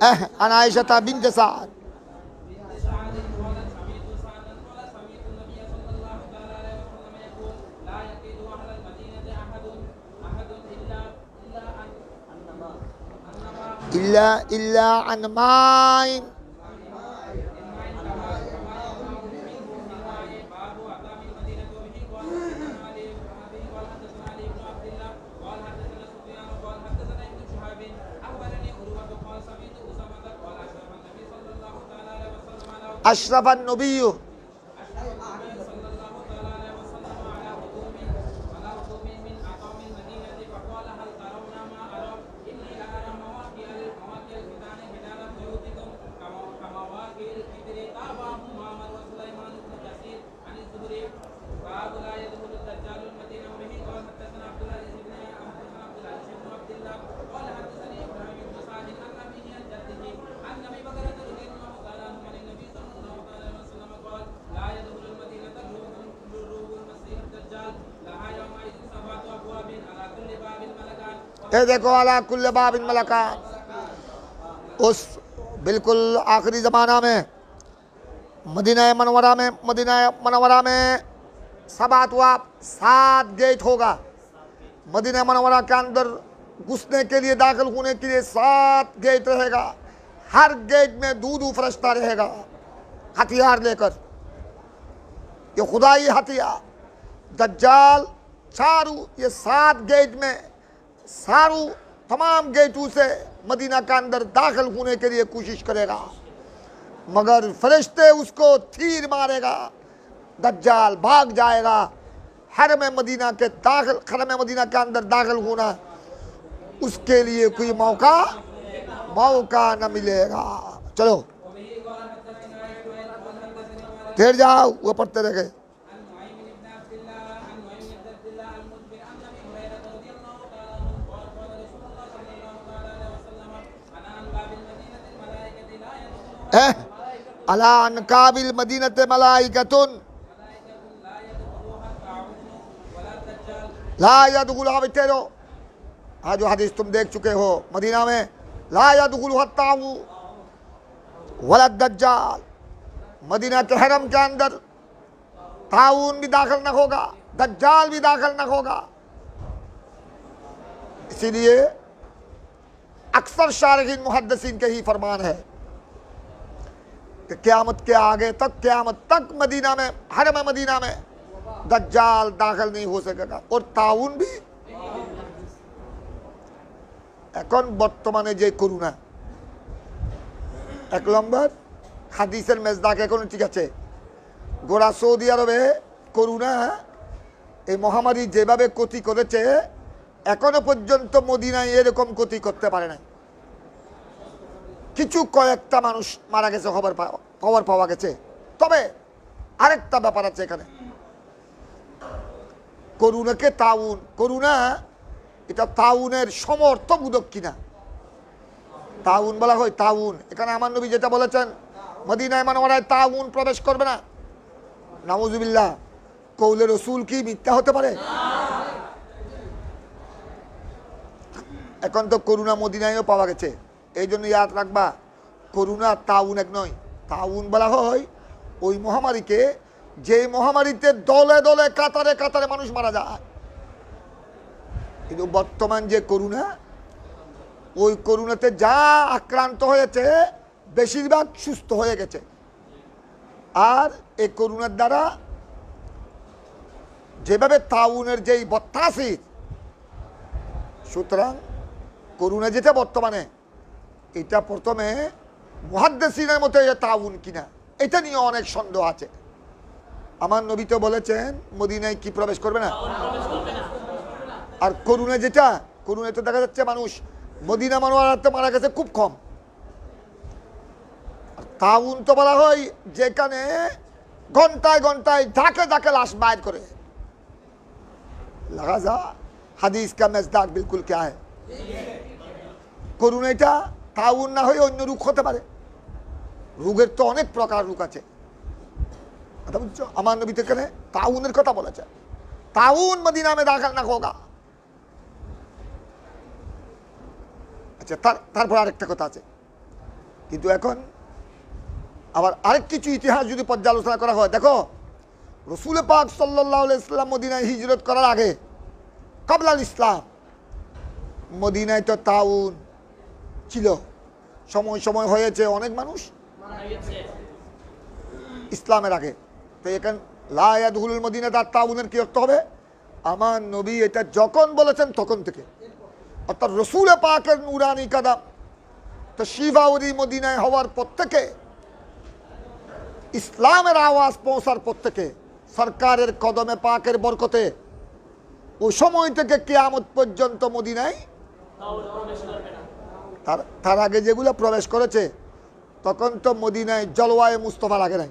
अन आयशा बिन्त साद इल्ला अन माइन अशरफ नबी ये देखो अला कुल्ल बाबिन मलका। उस बिल्कुल आखिरी ज़माना में मदीना मनवरा में सबातवा 7 गेट होगा। मदीना मनवरा के अंदर घुसने के लिए, दाखिल होने के लिए 7 गेट रहेगा। हर गेट में दूध फरिश्ता रहेगा हथियार लेकर। ये खुदाई हथियार दज्जाल चारू ये 7 गेट में सारू तमाम गेटों से मदीना का अंदर दाखिल होने के लिए कोशिश करेगा, मगर फरिश्ते उसको तीर मारेगा। दज्जाल भाग जाएगा। हरम मदीना के अंदर दाखिल होना उसके लिए कोई मौका न मिलेगा। चलो ठहर जाओ, वो पढ़ते रहे। अला अनकाबिल मदीनते मलाइकतुन ला यदखुलुहा बितेरो। हाँ, जो हदीस तुम देख चुके हो, मदीना में ला यदखुलुहा ताऊ वला दज्जाल। मदीना के हरम के अंदर ताऊन भी दाखिल न होगा, दज्जाल भी दाखिल न होगा। इसीलिए अक्सर शारहीन मुहद्दिसीन के ही फरमान है कि क़यामत के आगे तक, क़यामत तक मदीना में, हरम मदीना में दज्जाल दाखिल नहीं हो सकेगा और ताउन भी। এখন বর্তমানে যে করুণা, 1 নম্বর হাদিসের মেজদাক এখন ঠিক আছে। গোড়া সৌদি আরবে করুণা এই মহামারী যেভাবে ক্ষতি করেছে, এখনো পর্যন্ত মদিনায় এরকম ক্ষতি করতে পারে না। কিছু কয়েকটা মানুষ মারা গেছে, খবর পাওয়া গেছে। তবে আরেকটা ব্যাপার আছে এখানে, করুণাকে তাউন, করুণা এটা তাউনের সমর্থবোধক কিনা। তাউন বলা হয়, তাউন। এখানে আমার নবী যেটা বলেছেন, মদিনায় মানবরায় তাউন প্রবেশ করবে না। নাউজুবিল্লাহ, কৌলে রসুল কি মিথ্যা হতে পারে? এখন তো করুণা মদিনায়ও পাওয়া গেছে। এই জন্য ইয়াদ রাখবা, করুণা তাউন এক নয়। তাউন বলা হয় ওই মহামারীকে, যে মহামারীতে দলে দলে কাতারে কাতারে মানুষ মারা যায়। কিন্তু বর্তমান যে করুণা, ওই করুণাতে যা আক্রান্ত হয়েছে বেশিরভাগ সুস্থ হয়ে গেছে। আর এই করুণার দ্বারা যেভাবে তাউনের যেই বত্তাসির, সুতরাং করুণা যেটা বর্তমানে, এটা প্রথমে মুহাদ্দিসিনের মতে তাউন কিনা এটা নিয়ে অনেক সন্দেহ আছে। আমার নবী তো বলেছেন মদিনায় কি প্রবেশ করবে না। আর করুণা যেটা, করুণা তো দেখা যাচ্ছে মানুষ মদিনা মানওয়ারাতে মারা গেছে খুব কম। তাউন তো বলা হয় যেখানে ঘন্টায় ঘন্টায় ধাকে ধাকে লাশ বাইর করে। লাগা যা হাদিস কা মেজদাক বিলকুল क्या है। করুণা এটা তাউন না হয়ে অন্য রোগ হতে পারে। রোগের তো অনেক প্রকার রোগ আছে, কথা বুঝছো। আমার নবী তো এখানে তাউনের কথা বলেছে, তাউন মদিনা में दाखिल ना होगा। আচ্ছা, তারপর আরেকটা কথা আছে, কিন্তু এখন আবার আরেক কিছু ইতিহাস যদি পর্যালোচনা করা হয়, দেখো রসুল পাক সাল্লাল্লাহু আলাইহি ওয়াসাল্লাম মদিনায় হিজরত করার আগে কাবলাল ইসলাম মদিনায় তো তাউন ছিল, সময় সময় হয়েছে অনেক মানুষ ইসলামের আগে। তো এখানে লা ইয়াদখুলুল মদিনাত তাউনের কি অর্থ হবে? আমার নবী এটা যখন বলেছেন তখন থেকে, অর্থাৎ রসুল পাকের নুরানি কাদাম তশরিফাওরি মদিনায় হওয়ার পর থেকে, ইসলামের আওয়াজ পৌঁছার পর থেকে, সরকারের কদমে পাকের বরকতে ওই সময় থেকে কিয়ামত পর্যন্ত মদিনায় তার আগে যেগুলো প্রবেশ করেছে তখন তো মদিনায় জলওয়ায়ে মুস্তফা লাগে নাই।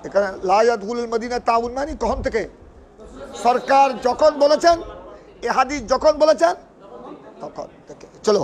এখানে লা ইয়াদখুলুল মদিনা তাউন মানে কখন থেকে? সরকার যখন বলেছেন, এ হাদিস যখন বলেছেন তখন থেকে। চলো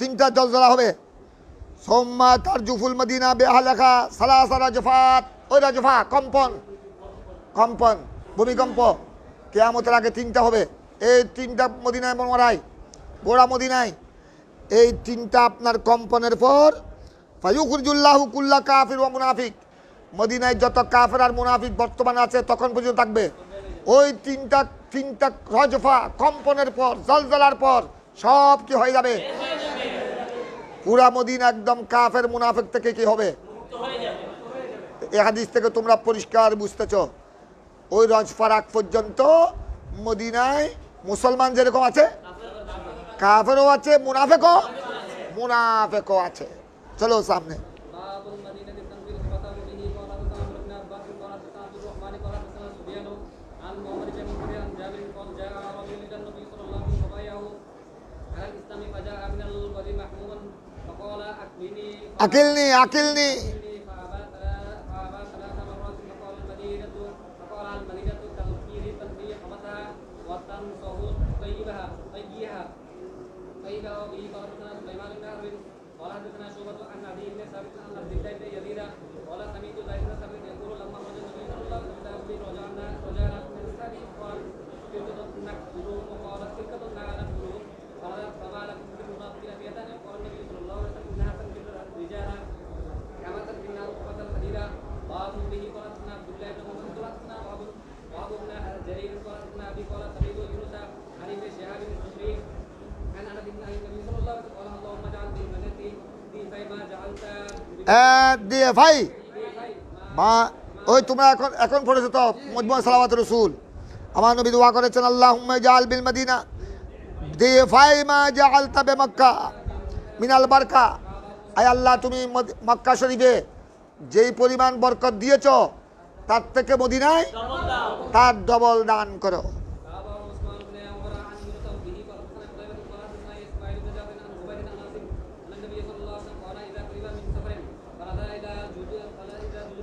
তিনটা জলজলা হবে। সোম্মা তারজুফুল মদিনা বেআহলিহা সালাসা রাজফাত, ওই রাজফা কম্পন ভূমিকম্প কিয়ামতের আগে তিনটা হবে। এই তিনটা মদিনায় মনওয়ারায় গোড়া মদিনায় এই তিনটা আপনার কম্পনের পর ফায়ুখরিজুল্লাহু কুল্লা কাফির ওয়া মুনাফিক, মদিনায় যত কাফের আর মুনাফিক বর্তমানে আছে তখন পর্যন্ত থাকবে। ওই তিনটা রজফা কম্পনের পর জলজলার পর সব কি হয়ে যাবে? পুরা মদিনা একদম কাফের মুনাফিক থেকে কি হবে? এই হাদিস থেকে তোমরা পরিষ্কার বুঝতেছ ওই রজফার আগ পর্যন্ত মদিনায় মুসলমান যেরকম আছে কাফেরও আছে মুনাফিকও আছে। চলো সামনে। আকিলনি দিয়ে ভাই মা ওই তোমরা এখন পড়েছো তো মজমুআ সালাওয়াত রাসূল, আমার নবী দোয়া করেছেন আল্লাহুম্মা জাআল বিল মদিনা দিফাই মা জাআলতা বিমক্কা মিনাল বারকা, আয় আল্লাহ তুমি মক্কা শরীফে যেই পরিমাণ বরকত দিয়েছ তার থেকে মদিনায় তার ডবল দান করো।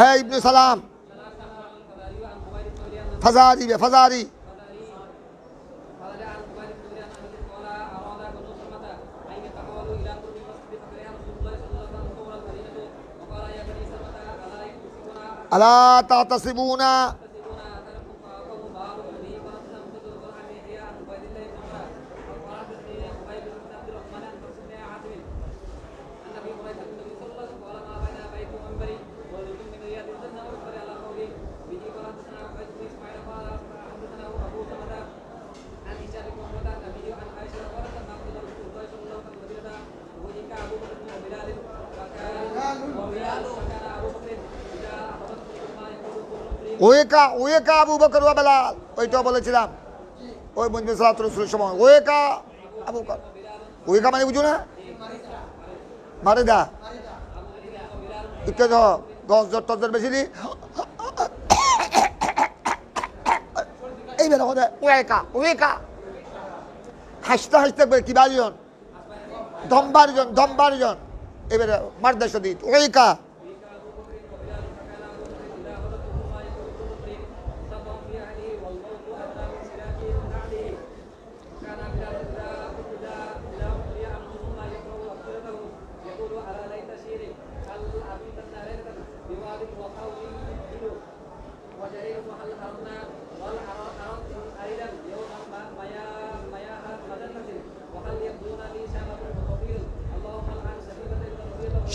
है इब्न सलाम फजारी बे फजारी अला तातसिबूना ওয়েকা আবু বকর ওয়া বেলাল, ওইটা বলেছিলাম ওই মজলিস সালাতুল রাসূলের সময়। ওয়েকা আবু বকর, ওয়েকা মানে বুঝো না, মারেদা ইকে ধর গজ জর তজর বেশি দি এই বেলা কথা ওয়েকা ওয়েকা হাসতে হাসতে কি বাড়িজন দম বাড়িজন এবারে মারদার সাথে ওয়েকা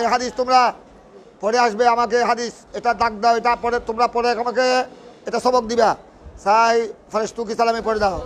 এই হাদিস তোমরা পড়ে আসবে আমাকে, হাদিস এটা দাগ দাও, এটা পড়ে তোমরা পড়ে আমাকে এটা সবক দিবা। সাই ফরিশতু কি সালামে পড়ে দাও।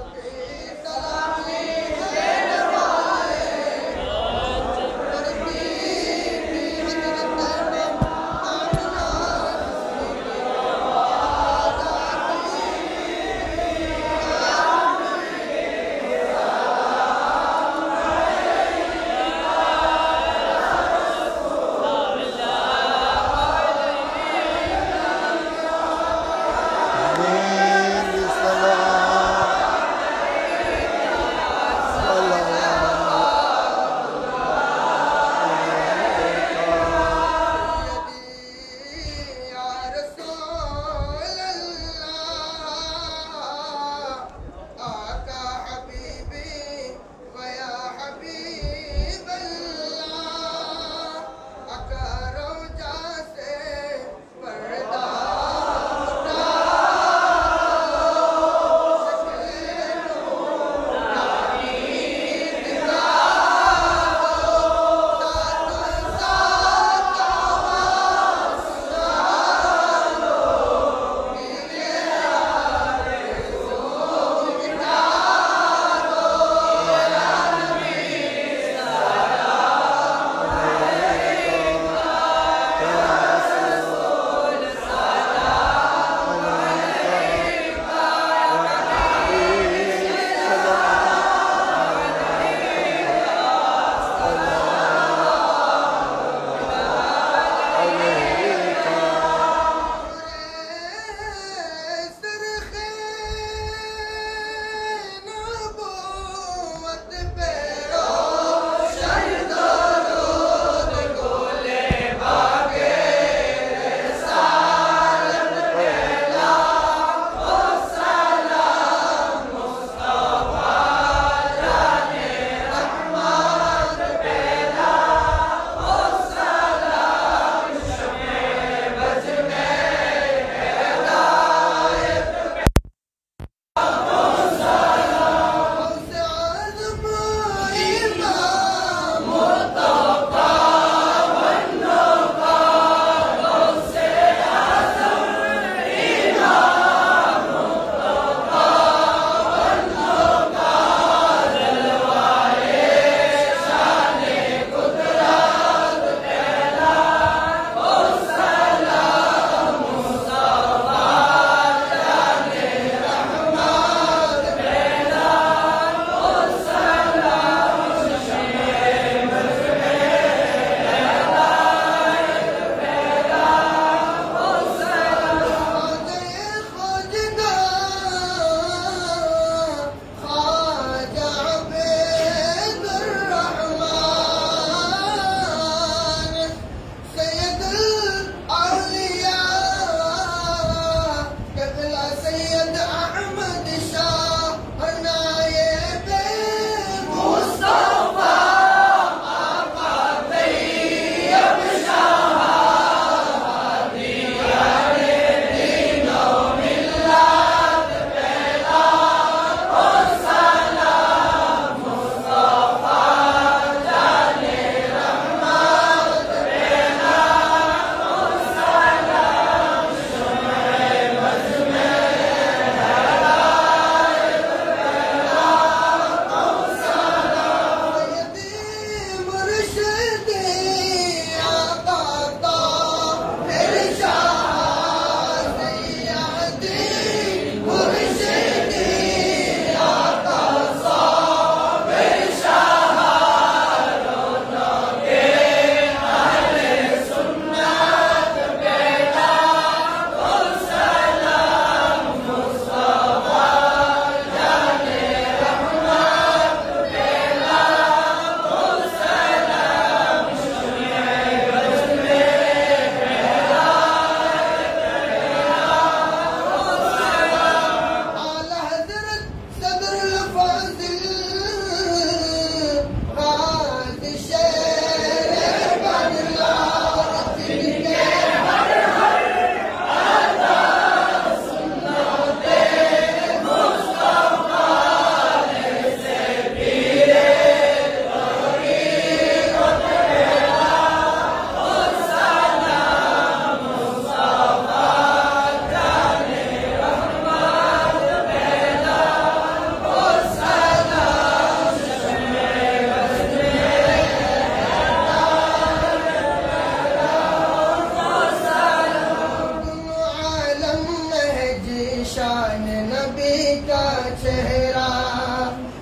शान नबी का चेहरा,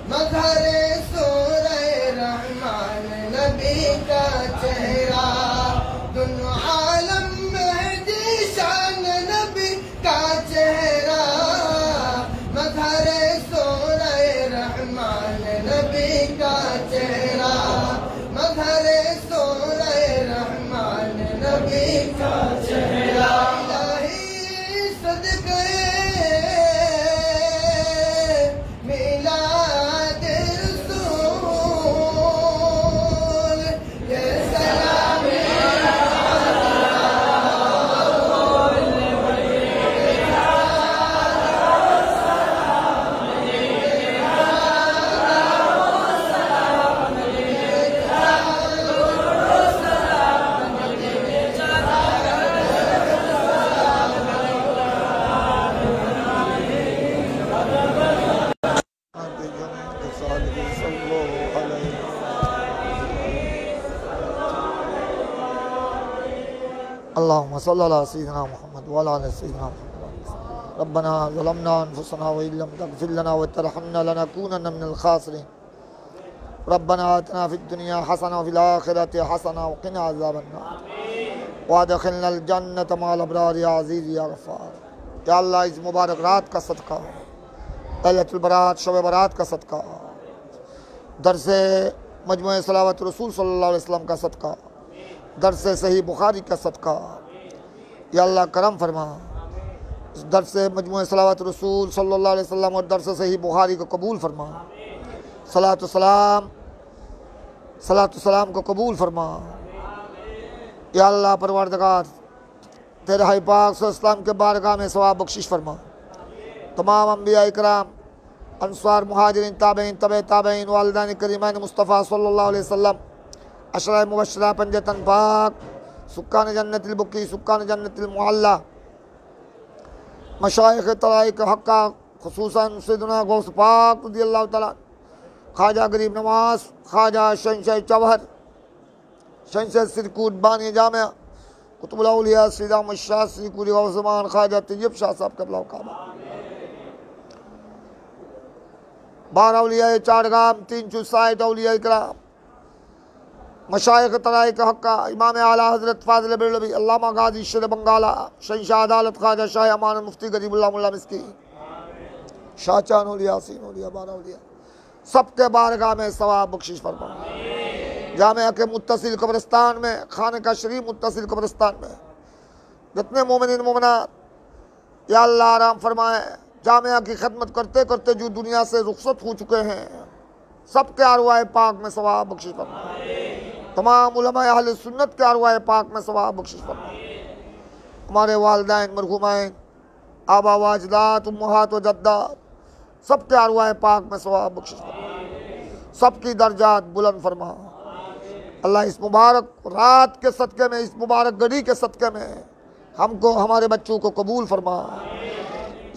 मजहर सूरह रहमान नबी का चेहरा, दोनों आलम में शान नबी का चेहरा, मजहर सूरह रहमान नबी का चेहरा, मजहर सूरह रहमान नबी का चेहरा। इलाही सदके मिलाद रसूल, ये सलाम अल्लाहुम्मा सल्ली अला सय्यिदिना मुहम्मद व अला आलि सय्यिदिना मुहम्मद। रब्बना ज़लमना अनफुसना व इल्लम तग़फिर लना व तरहमना लनकूनन्ना मिनल खासिरीन। रब्बना आतिना फिद दुनिया हसना व फिल आखिरति हसना व क़िना अज़ाबन्नार व अदखिलनल जन्नत मअल अबरार या अज़ीज़ या गफ़्फ़ार। या अल्लाह इस मुबारक रात का सदका, लैलतुल बरात शब बरात का सदका, दरसे मजमुए सलावत रसूल सल्लल्लाहु अलैहि वसल्लम का सदका, दरसे सही बुखारी का सदका, या अल्लाह करम फरमा। दरसे मजमुए सलावत रसूल सल्लल्लाहु अलैहि वसल्लम और दरसे सही बुखारी को कबूल फरमा। सलात सलाम को कबूल फरमा। या अल्लाह परवरदिगार तेरे हाई पाक इस्लाम के बारगाह में सवाब बख्शिश फरमा। तमाम अंबिया इकराम, अंसार, मुहाजिरीन, ताबईन, तबे ताबईन, वालिदैन करीमैन मुस्तफ़ा सल्लल्लाहु अलैहि वसल्लम, अशरा मुबशरा पंजतन पाक, सुक्कान जन्नतिल बुकी, सुक्कान जन्नतिल मुअल्ला, मशाइख तराइक हक्का, खुसूसन सैयदना गौस पाक रज़ियल्लाहु तआला, ख्वाजा गरीब नवाज, ख्वाजा शहंशाह चौहर, शहंशाह सिरकूट बानी जामिया, कुतुबुल औलिया सीदा मुशाह सिरकूट गौसमान, ख्वाजा तैयब शाह साहब क़िबला काबा, 12 औलिया चारगाम, 360 औलिया इकराम, मशाइख तराइक हक्का, इमाम आला हज़रत फ़ाज़िल बेलवी, अल्लामा गाज़ी शेर बंगाला, शहंशाह अदालत ख्वाजा शाह अमान मुफ्ती गरीबुल्लाह मुल्ला मिस्की, शाहचान औलिया, यासीन औलिया, 12 औलिया, सबके बारगाह में सवाब बख्शिश फरमा। जामिया के मुत्तसिल कब्रिस्तान में, खानका शरीफ मुत्तसिल कब्रिस्तान में जितने मोमिनीन मोमिनात या अल्लाह आराम फरमाए। जामिया की खिदमत करते करते जो दुनिया से रुखसत हो चुके हैं, सबके अरवाह पाक में सवाब बख्शिश फरमा। तमाम उलमा अहले सुन्नत के अरवाह पाक में सवाब बख्शिश फरमा। हमारे वालिदैन मरहुमैन, आबा व अजदाद, उम्महात व जद्दात, सबके अरवाह पाक में सवाब बख्शिश फरमा। सबकी दर्जात बुलंद फरमा। अल्लाह इस मुबारक रात के सदक़े में, इस मुबारक घड़ी के सदक़े में हमको, हमारे बच्चों को कबूल फरमा।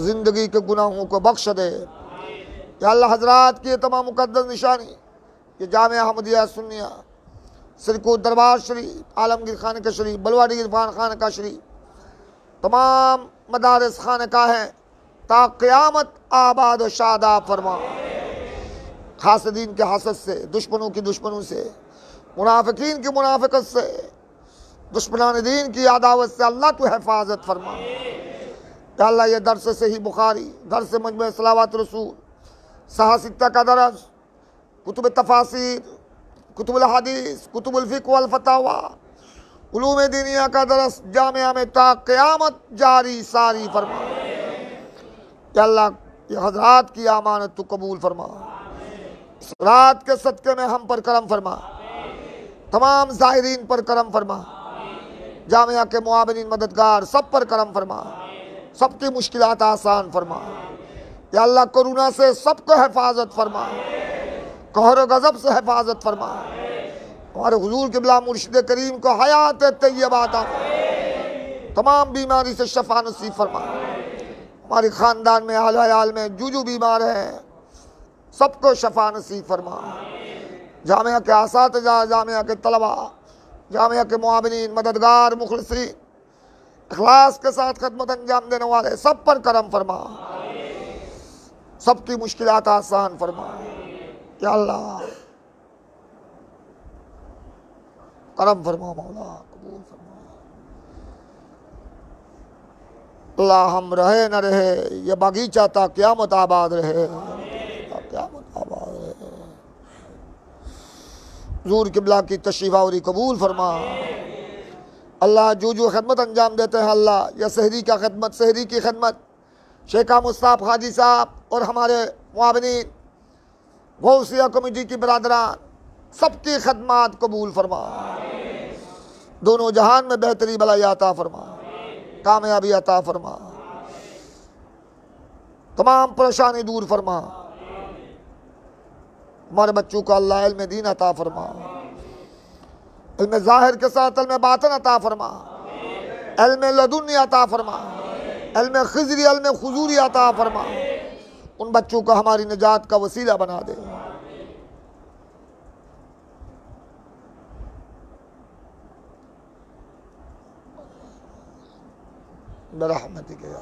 ज़िंदगी के गुनाहों को बख्श दे। या अल्लाह हज़रात की तमाम मुक़द्दस निशानी, ये जामिया अहमदिया सुन्निया, सिरकूट दरबार शरीफ, आलमगीर खान का शरीफ, बलवाड़ी इरफान खान का शरीफ, तमाम मदारस खान का है ता क़यामत आबाद व शादाब फरमा। हासदीन के हसद से, दुश्मनों की दुश्मनों से, मुनाफिकीन की मुनाफिकत से, दुश्मनान दीन की अदावत से अल्लाह तू हिफाजत फरमा। या अल्लाह ये दर्स से ही बुखारी, दर्स मजमुए सलावत रसूल, सहासित्ता का दरस, कुतुब तफासीर, कुतुबुल हदीस, कुतुबुल फ़िक़्ह वल फ़तावा, उलूम दीनिया का दरस जामिया में ता क़यामत जारी सारी फरमा। या अल्लाह ये हज़रात की अमानत तू कबूल फरमा। इस रात के सदक़े में हम पर करम फरमा। तमाम ज़ाहिरीन पर करम फरमा। जामिया के मुआविनीन मददगार सब पर करम फरमा। सबकी मुश्किलात आसान फरमा। या अल्लाह करुणा से सबको हिफाजत फरमा। कहर गज़ब से हिफाजत फरमा। हमारे हुजूर क़िबला मुर्शिद करीम को हयात तय्यबा अता फरमा। तमाम बीमारी से शफा नसीब फरमा। हमारे ख़ानदान में, अहल अयाल में जो बीमार हैं सबको शफा नसीब फरमा। जामिया के असातिज़ा, जामिया के तलबा, जामिया के मुआविनीन, मददगार, मुखलिसीन, इखलास के साथ खिदमत अंजाम देने वाले सब पर करम फरमा, सबकी मुश्किलात आसान फरमा। या अल्लाह करम फरमा, मौला कबूल फरमा। अल्लाह हम रहे न रहे ये बागीचा ता क़यामत आबाद रहे, क़यामत आबाद रहे। हुज़ूर क़िबला की तशरीफ़ आवरी कबूल फरमा। अल्लाह जो खिदमत अंजाम देते हैं अल्लाह, या सहरी का खिदमत, सहरी की खिदमत शेखा मुस्ताफ़ हाजी साहब और हमारे मुआविनीन गौसिया कमेटी की बरादरान सबकी खदमात कबूल फरमा। दोनों जहान में बेहतरी भलाई अता फरमा, कामयाबी अता फरमा, तमाम परेशानी दूर फरमा। हमारे बच्चों को अल्लाह इल्म दीन अता फरमा, इल्म ज़ाहिर के साथ इल्म बातिन अता फरमा, इल्म लदुन्नी अता फरमा, इल्म खिज़री इल्म खुजूरी अता फरमा। उन बच्चों को हमारी निजात का वसीला बना दे। बरहमतिक या